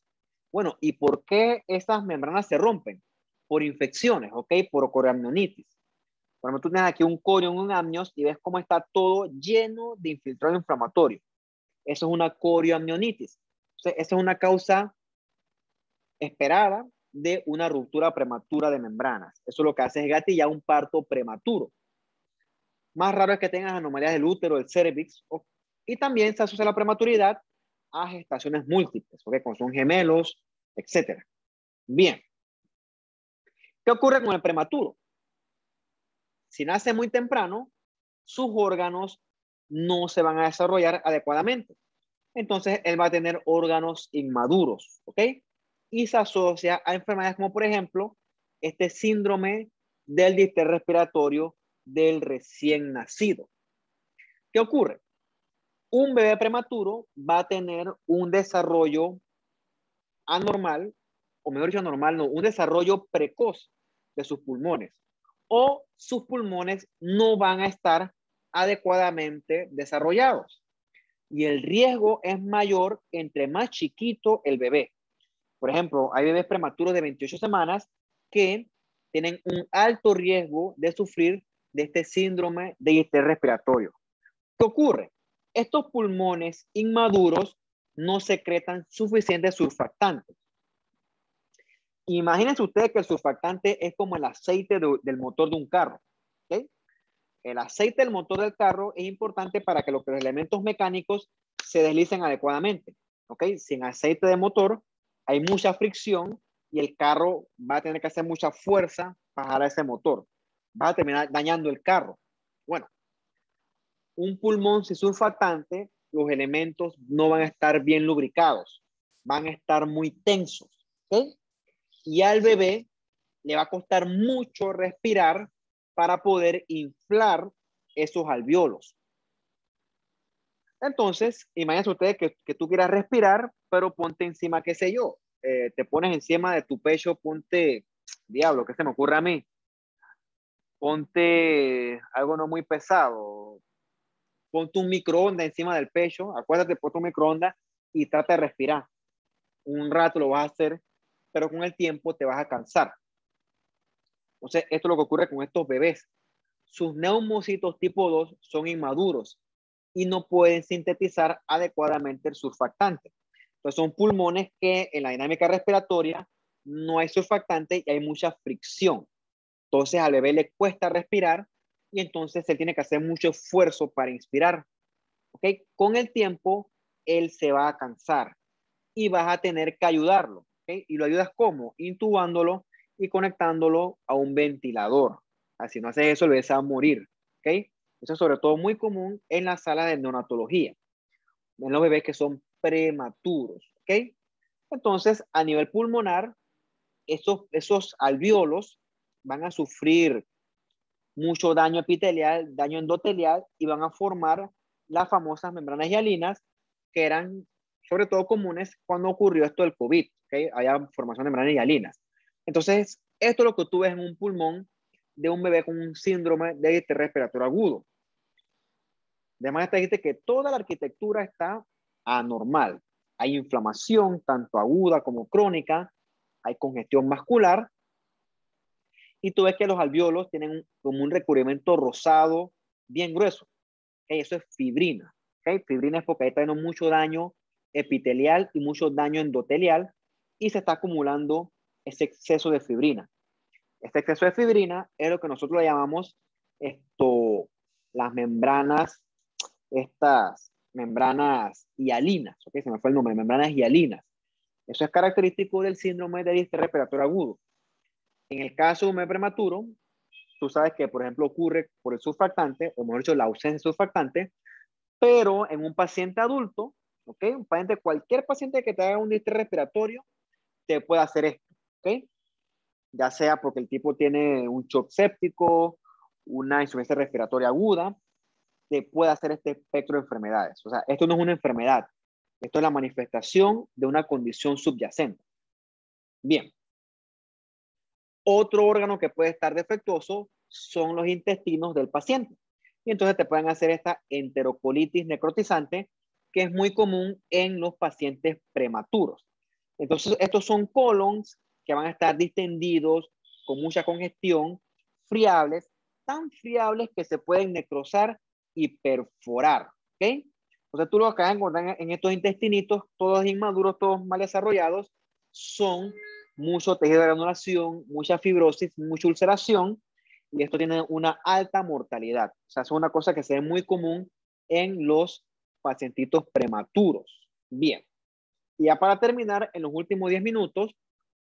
Bueno, ¿y por qué estas membranas se rompen? Por infecciones, ¿ok? Por corioamnionitis. Por ejemplo, tú tienes aquí un corión, un amnios, y ves cómo está todo lleno de infiltrado inflamatorio. Eso es una corioamnionitis. Entonces, esa es una causa esperada de una ruptura prematura de membranas. Eso lo que hace es gatillar un parto prematuro. Más raro es que tengas anomalías del útero, del cervix, y también se asocia la prematuridad a gestaciones múltiples, ¿okay? Como son gemelos, etc. Bien, ¿qué ocurre con el prematuro? Si nace muy temprano, sus órganos no se van a desarrollar adecuadamente. Entonces, él va a tener órganos inmaduros, ¿ok? Y se asocia a enfermedades como, por ejemplo, este síndrome del distrés respiratorio del recién nacido. ¿Qué ocurre? Un bebé prematuro va a tener un desarrollo anormal, o mejor dicho, anormal, no, un desarrollo precoz de sus pulmones. O sus pulmones no van a estar adecuadamente desarrollados. Y el riesgo es mayor entre más chiquito el bebé. Por ejemplo, hay bebés prematuros de 28 semanas que tienen un alto riesgo de sufrir de este síndrome de distrés respiratorio. ¿Qué ocurre? Estos pulmones inmaduros no secretan suficientes surfactantes. Imagínense ustedes que el surfactante es como el aceite del motor de un carro. ¿Okay? El aceite del motor del carro es importante para que los elementos mecánicos se deslicen adecuadamente. ¿Okay? Sin aceite de motor hay mucha fricción y el carro va a tener que hacer mucha fuerza para jalar ese motor. Va a terminar dañando el carro. Bueno, un pulmón sin surfactante, los elementos no van a estar bien lubricados, van a estar muy tensos. ¿Okay? Y al bebé le va a costar mucho respirar para poder inflar esos alvéolos. Entonces, imagínense ustedes que tú quieras respirar, pero ponte encima, qué sé yo, te pones encima de tu pecho, ponte, diablo, ¿qué se me ocurre a mí? Ponte algo no muy pesado, ponte un microondas encima del pecho, acuérdate, ponte un microondas y trata de respirar. Un rato lo vas a hacer, pero con el tiempo te vas a cansar. Entonces, esto es lo que ocurre con estos bebés. Sus neumocitos tipo 2 son inmaduros y no pueden sintetizar adecuadamente el surfactante. Entonces, son pulmones que en la dinámica respiratoria no hay surfactante y hay mucha fricción. Entonces, al bebé le cuesta respirar y entonces él tiene que hacer mucho esfuerzo para inspirar. ¿Ok? Con el tiempo, él se va a cansar y vas a tener que ayudarlo. ¿Ok? ¿Y lo ayudas cómo? Intubándolo y conectándolo a un ventilador. Así no haces eso, el bebé se va a morir. ¿Ok? Eso es sobre todo muy común en la sala de neonatología, en los bebés que son prematuros. ¿Ok? Entonces, a nivel pulmonar, esos alvéolos van a sufrir mucho daño epitelial, daño endotelial y van a formar las famosas membranas hialinas que eran sobre todo comunes cuando ocurrió esto del COVID, ¿okay? Había formación de membranas hialinas. Entonces, esto es lo que tú ves en un pulmón de un bebé con un síndrome de distrés respiratorio agudo. De manera que dijiste que toda la arquitectura está anormal. Hay inflamación, tanto aguda como crónica, hay congestión vascular, y tú ves que los alvéolos tienen como un recubrimiento rosado bien grueso. ¿Okay? Eso es fibrina. ¿Okay? Fibrina es porque ahí está teniendo mucho daño epitelial y mucho daño endotelial y se está acumulando ese exceso de fibrina. Este exceso de fibrina es lo que nosotros le llamamos las membranas, estas membranas hialinas. ¿Okay? Se me fue el nombre, membranas hialinas. Eso es característico del síndrome de distrés respiratorio agudo. En el caso de un bebé prematuro, tú sabes que, por ejemplo, ocurre por el surfactante, o mejor dicho, la ausencia de surfactante, pero en un paciente adulto, ¿ok? Un paciente, cualquier paciente que te haga un distrés respiratorio, te puede hacer esto, ¿ok? Ya sea porque el tipo tiene un shock séptico, una insuficiencia respiratoria aguda, te puede hacer este espectro de enfermedades. O sea, esto no es una enfermedad, esto es la manifestación de una condición subyacente. Bien. Otro órgano que puede estar defectuoso son los intestinos del paciente. Y entonces te pueden hacer esta enterocolitis necrotizante, que es muy común en los pacientes prematuros. Entonces, estos son colons que van a estar distendidos, con mucha congestión, friables, tan friables que se pueden necrosar y perforar. ¿Ok? O sea, tú lo acabas de encontrar en estos intestinitos, todos inmaduros, todos mal desarrollados, son mucho tejido de granulación, mucha fibrosis, mucha ulceración, y esto tiene una alta mortalidad. O sea, es una cosa que se ve muy común en los pacientitos prematuros. Bien, y ya para terminar, en los últimos 10 minutos,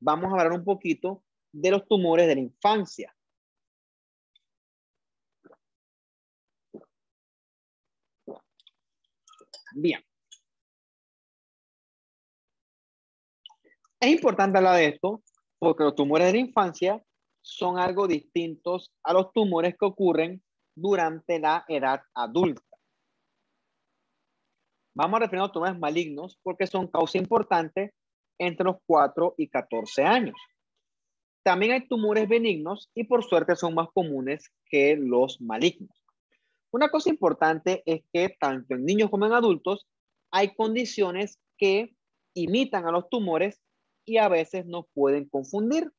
vamos a hablar un poquito de los tumores de la infancia. Bien. Es importante hablar de esto porque los tumores de la infancia son algo distintos a los tumores que ocurren durante la edad adulta. Vamos a referirnos a los tumores malignos porque son causa importante entre los 4 y 14 años. También hay tumores benignos y por suerte son más comunes que los malignos. Una cosa importante es que tanto en niños como en adultos hay condiciones que imitan a los tumores y a veces nos pueden confundir.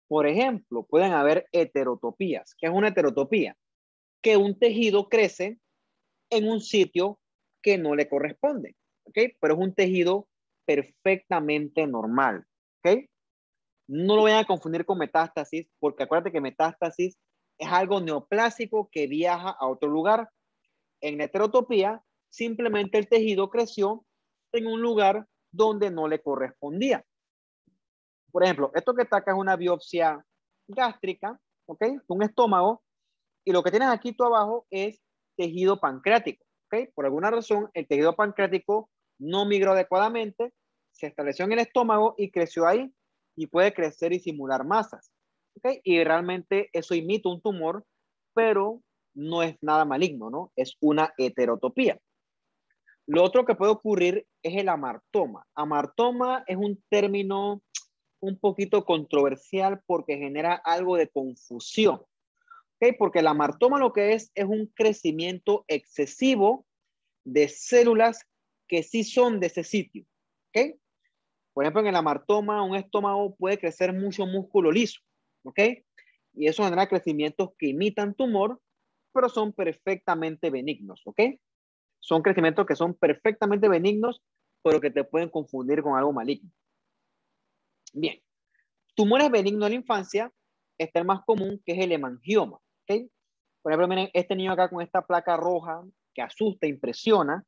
Por ejemplo, pueden haber heterotopías. ¿Qué es una heterotopía? Que un tejido crece en un sitio que no le corresponde, ¿ok? Pero es un tejido perfectamente normal, ¿ok? No lo vayan a confundir con metástasis, porque acuérdate que metástasis es algo neoplásico que viaja a otro lugar. En heterotopía, simplemente el tejido creció en un lugar donde no le correspondía. Por ejemplo, esto que está acá es una biopsia gástrica, ¿ok? Un estómago, y lo que tienes aquí tú abajo es tejido pancreático, ¿ok? Por alguna razón, el tejido pancreático no migró adecuadamente, se estableció en el estómago y creció ahí, y puede crecer y simular masas, ¿ok? Y realmente eso imita un tumor, pero no es nada maligno, ¿no? Es una heterotopía. Lo otro que puede ocurrir es el amartoma. Amartoma es un término un poquito controversial porque genera algo de confusión. ¿Okay? Porque el amartoma lo que es un crecimiento excesivo de células que sí son de ese sitio. ¿Okay? Por ejemplo, en el amartoma, un estómago puede crecer mucho músculo liso. ¿Ok? Y eso genera crecimientos que imitan tumor, pero son perfectamente benignos. ¿Ok? Son crecimientos que son perfectamente benignos, pero que te pueden confundir con algo maligno. Bien, tumores benignos en la infancia está el más común, que es el hemangioma. ¿Okay? Por ejemplo, miren, este niño acá con esta placa roja que asusta, impresiona,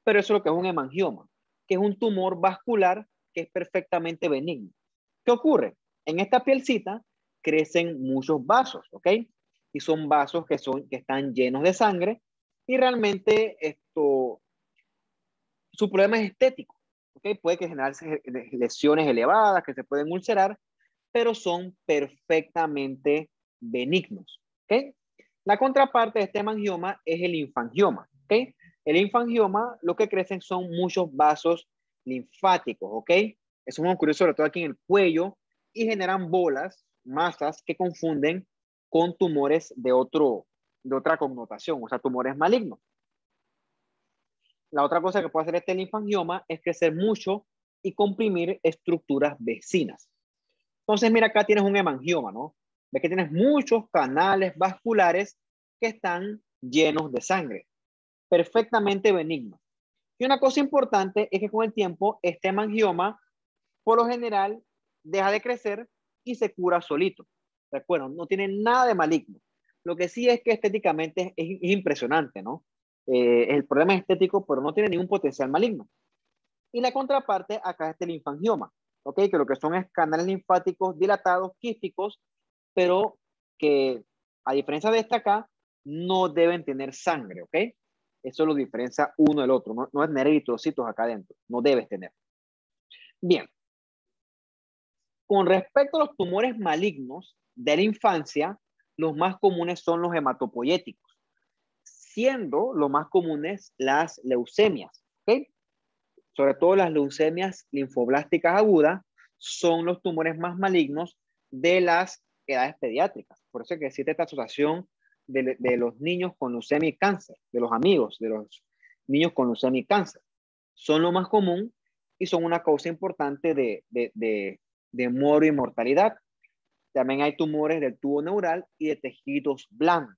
pero eso es lo que es un hemangioma, que es un tumor vascular que es perfectamente benigno. ¿Qué ocurre? En esta pielcita crecen muchos vasos, ¿ok? Y son vasos que están llenos de sangre y realmente su problema es estético, ¿ok? Puede que generarse lesiones elevadas que se pueden ulcerar, pero son perfectamente benignos, ¿ok? La contraparte de este hemangioma es el linfangioma, ¿ok? El linfangioma lo que crecen son muchos vasos linfáticos, ¿ok? Eso ocurre sobre todo aquí en el cuello y generan bolas, masas que confunden con tumores de otra connotación, o sea, tumores malignos. La otra cosa que puede hacer este linfangioma es crecer mucho y comprimir estructuras vecinas. Entonces, mira, acá tienes un hemangioma, ¿no? Ves que tienes muchos canales vasculares que están llenos de sangre, perfectamente benignos. Y una cosa importante es que con el tiempo, este hemangioma, por lo general, deja de crecer y se cura solito. Recuerda, no tiene nada de maligno. Lo que sí es que estéticamente es impresionante, ¿no? El problema es estético, pero no tiene ningún potencial maligno. Y la contraparte, acá es el linfangioma, ¿ok? Que lo que son es canales linfáticos dilatados, quísticos, pero que a diferencia de esta acá, no deben tener sangre, ¿ok? Eso lo diferencia uno del otro, no es tener eritrocitos acá adentro, no debes tener. Bien, con respecto a los tumores malignos de la infancia, los más comunes son los hematopoyéticos, siendo los más comunes las leucemias, ¿ok? Sobre todo las leucemias linfoblásticas agudas son los tumores más malignos de las edades pediátricas. Por eso es que existe esta asociación de los niños con leucemia y cáncer, de los amigos de los niños con leucemia y cáncer. Son lo más común y son una causa importante de muerte y mortalidad. También hay tumores del tubo neural y de tejidos blandos.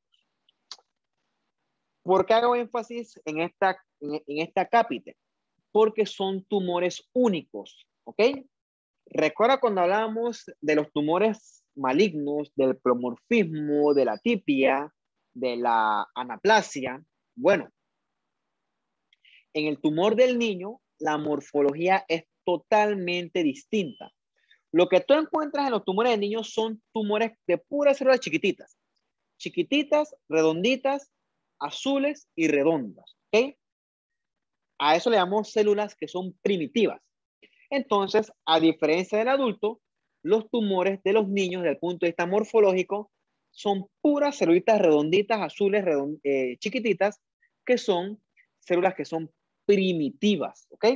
¿Por qué hago énfasis en esta cápite? Porque son tumores únicos, ¿ok? Recuerda cuando hablábamos de los tumores malignos, del pleomorfismo, de la tipia, de la anaplasia. Bueno, en el tumor del niño, la morfología es totalmente distinta. Lo que tú encuentras en los tumores de niños son tumores de puras células chiquititas. Chiquititas, redonditas, azules y redondas, ¿ok? A eso le llamamos células que son primitivas. Entonces, a diferencia del adulto, los tumores de los niños, desde el punto de vista morfológico, son puras celulitas redonditas, azules, chiquititas, que son células que son primitivas, ¿ok?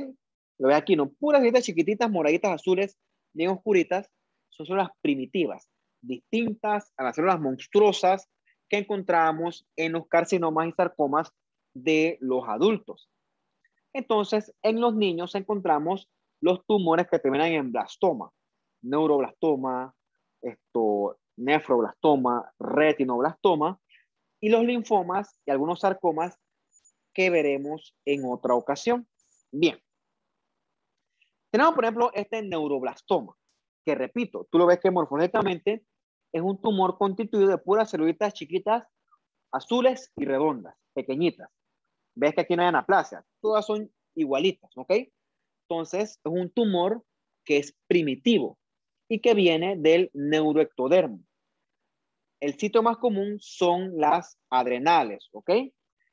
Lo ve aquí, ¿no? Puras celulitas chiquititas, moraditas, azules, bien oscuritas, son células primitivas, distintas a las células monstruosas que encontramos en los carcinomas y sarcomas de los adultos. Entonces, en los niños encontramos los tumores que terminan en blastoma, neuroblastoma, nefroblastoma, retinoblastoma, y los linfomas y algunos sarcomas que veremos en otra ocasión. Bien, tenemos por ejemplo este neuroblastoma, que repito, tú lo ves que morfológicamente es un tumor constituido de puras celulitas chiquitas, azules y redondas, pequeñitas. Ves que aquí no hay anaplasia, todas son igualitas, ¿ok? Entonces, es un tumor que es primitivo y que viene del neuroectodermo. El sitio más común son las adrenales, ¿ok?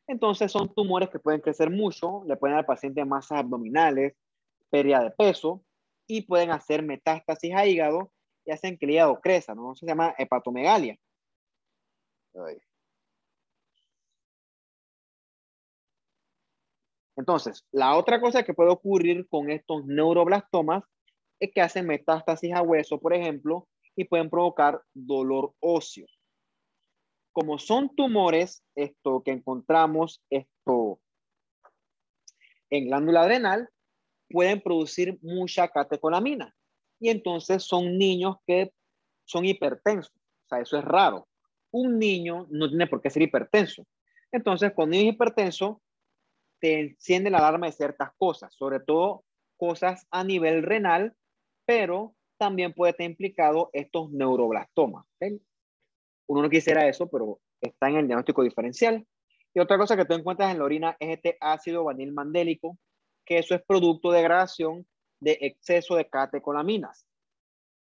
Entonces, son tumores que pueden crecer mucho, le pueden dar al paciente masas abdominales, pérdida de peso y pueden hacer metástasis a hígado y hacen que el hígado crezca, ¿no? Eso se llama hepatomegalia. Ay. Entonces, la otra cosa que puede ocurrir con estos neuroblastomas es que hacen metástasis a hueso, por ejemplo, y pueden provocar dolor óseo. Como son tumores que encontramos en glándula adrenal, pueden producir mucha catecolamina. Y entonces son niños que son hipertensos. O sea, eso es raro. Un niño no tiene por qué ser hipertenso. Entonces, cuando es hipertenso, te enciende la alarma de ciertas cosas, sobre todo cosas a nivel renal, pero también puede estar implicado estos neuroblastomas. ¿Okay? Uno no quisiera eso, pero está en el diagnóstico diferencial. Y otra cosa que tú encuentras en la orina es este ácido vanilmandélico, que eso es producto de degradación de exceso de catecolaminas.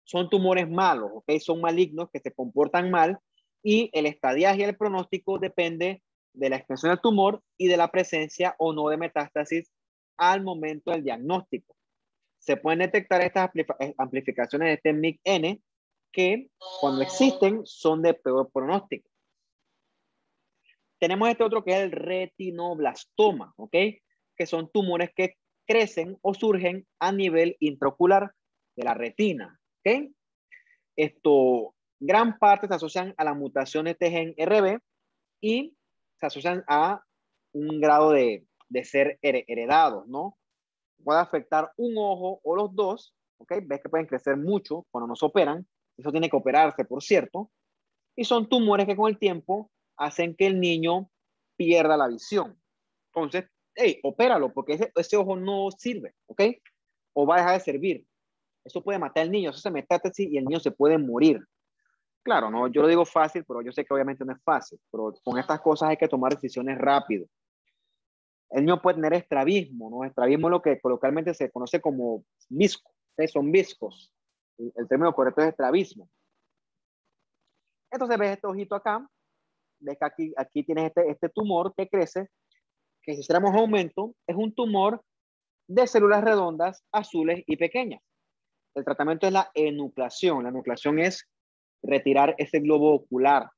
Son tumores malos, ¿ok? Son malignos que se comportan mal y el estadiaje y el pronóstico depende de la extensión del tumor y de la presencia o no de metástasis al momento del diagnóstico. Se pueden detectar estas amplificaciones de este MIC-N que cuando existen son de peor pronóstico. Tenemos este otro que es el retinoblastoma, ¿ok? Que son tumores que crecen o surgen a nivel intraocular de la retina, ¿ok? Gran parte se asocian a la mutación de este gen RB y se asocian a un grado de ser heredados, ¿no? Puede afectar un ojo o los dos, ¿ok? Ves que pueden crecer mucho cuando no se operan. Eso tiene que operarse, por cierto. Y son tumores que con el tiempo hacen que el niño pierda la visión. Entonces, hey, opéralo, porque ese ojo no sirve, ¿ok? O va a dejar de servir. Eso puede matar al niño, eso se metástasis y el niño se puede morir. Claro, no, yo lo digo fácil, pero yo sé que obviamente no es fácil, pero con estas cosas hay que tomar decisiones rápido. El niño puede tener estrabismo, ¿no? Estrabismo es lo que coloquialmente se conoce como visco, ¿okay? Son viscos. El término correcto es estrabismo. Entonces ves este ojito acá, ves que aquí tienes este tumor que crece, que si hiciéramos aumento, es un tumor de células redondas, azules y pequeñas. El tratamiento es la enucleación. La enucleación es retirar ese globo ocular.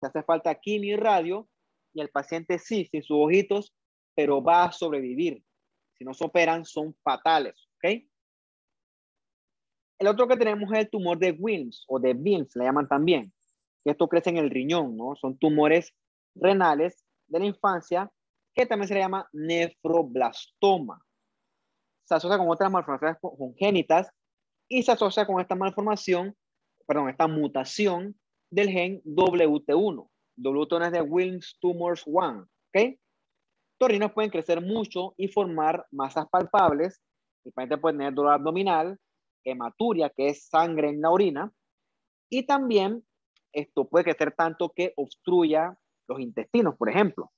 Se hace falta quimio y radio, y el paciente sí, sin sus ojitos, pero va a sobrevivir. Si no se operan, son fatales, ¿ok? El otro que tenemos es el tumor de Wilms, o de Wilms, le llaman también. Esto crece en el riñón, ¿no? Son tumores renales de la infancia, que también se le llama nefroblastoma. Se asocia con otras malformaciones congénitas y se asocia con esta esta mutación del gen WT1. WT1 es de Wilms Tumors 1, ¿ok? Los riñones pueden crecer mucho y formar masas palpables. El paciente puede tener dolor abdominal, hematuria, que es sangre en la orina, y también esto puede crecer tanto que obstruya los intestinos, por ejemplo.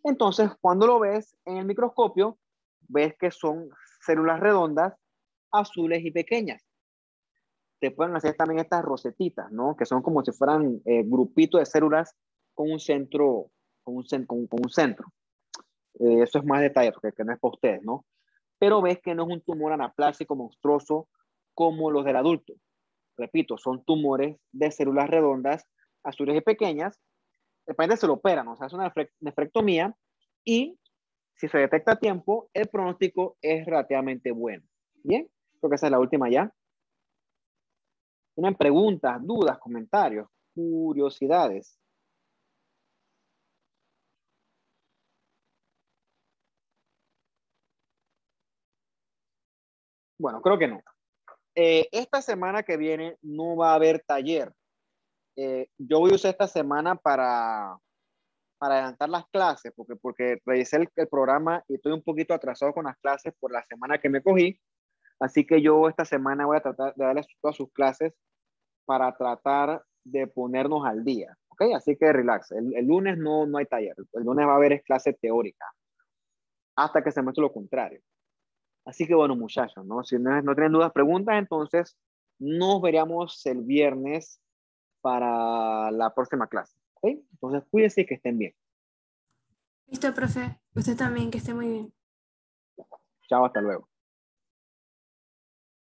Entonces, cuando lo ves en el microscopio, ves que son células redondas, azules y pequeñas. Te pueden hacer también estas rosetitas, ¿no? Que son como si fueran grupitos de células con un centro, con un centro. Eso es más detalle, porque no es para ustedes, ¿no? Pero ves que no es un tumor anaplásico monstruoso como los del adulto. Repito, son tumores de células redondas, azules y pequeñas. El paciente se lo operan, o sea, es una nefrectomía y si se detecta a tiempo, el pronóstico es relativamente bueno. Bien, creo que esa es la última ya. ¿Tienen preguntas, dudas, comentarios, curiosidades? Bueno, creo que no. Esta semana que viene no va a haber taller. Yo voy a usar esta semana para adelantar las clases, porque revisé el programa y estoy un poquito atrasado con las clases por la semana que me cogí. Así que yo esta semana voy a tratar de darles todas sus clases para tratar de ponernos al día. ¿Ok? Así que relax. El lunes no hay taller. El lunes va a haber clase teórica hasta que se muestre lo contrario. Así que bueno, muchachos, ¿no? Si no tienen dudas, preguntas, entonces nos veríamos el viernes para la próxima clase. ¿Ok? Entonces cuídense y que estén bien. Listo, profe. Usted también, que esté muy bien. Chao, hasta luego.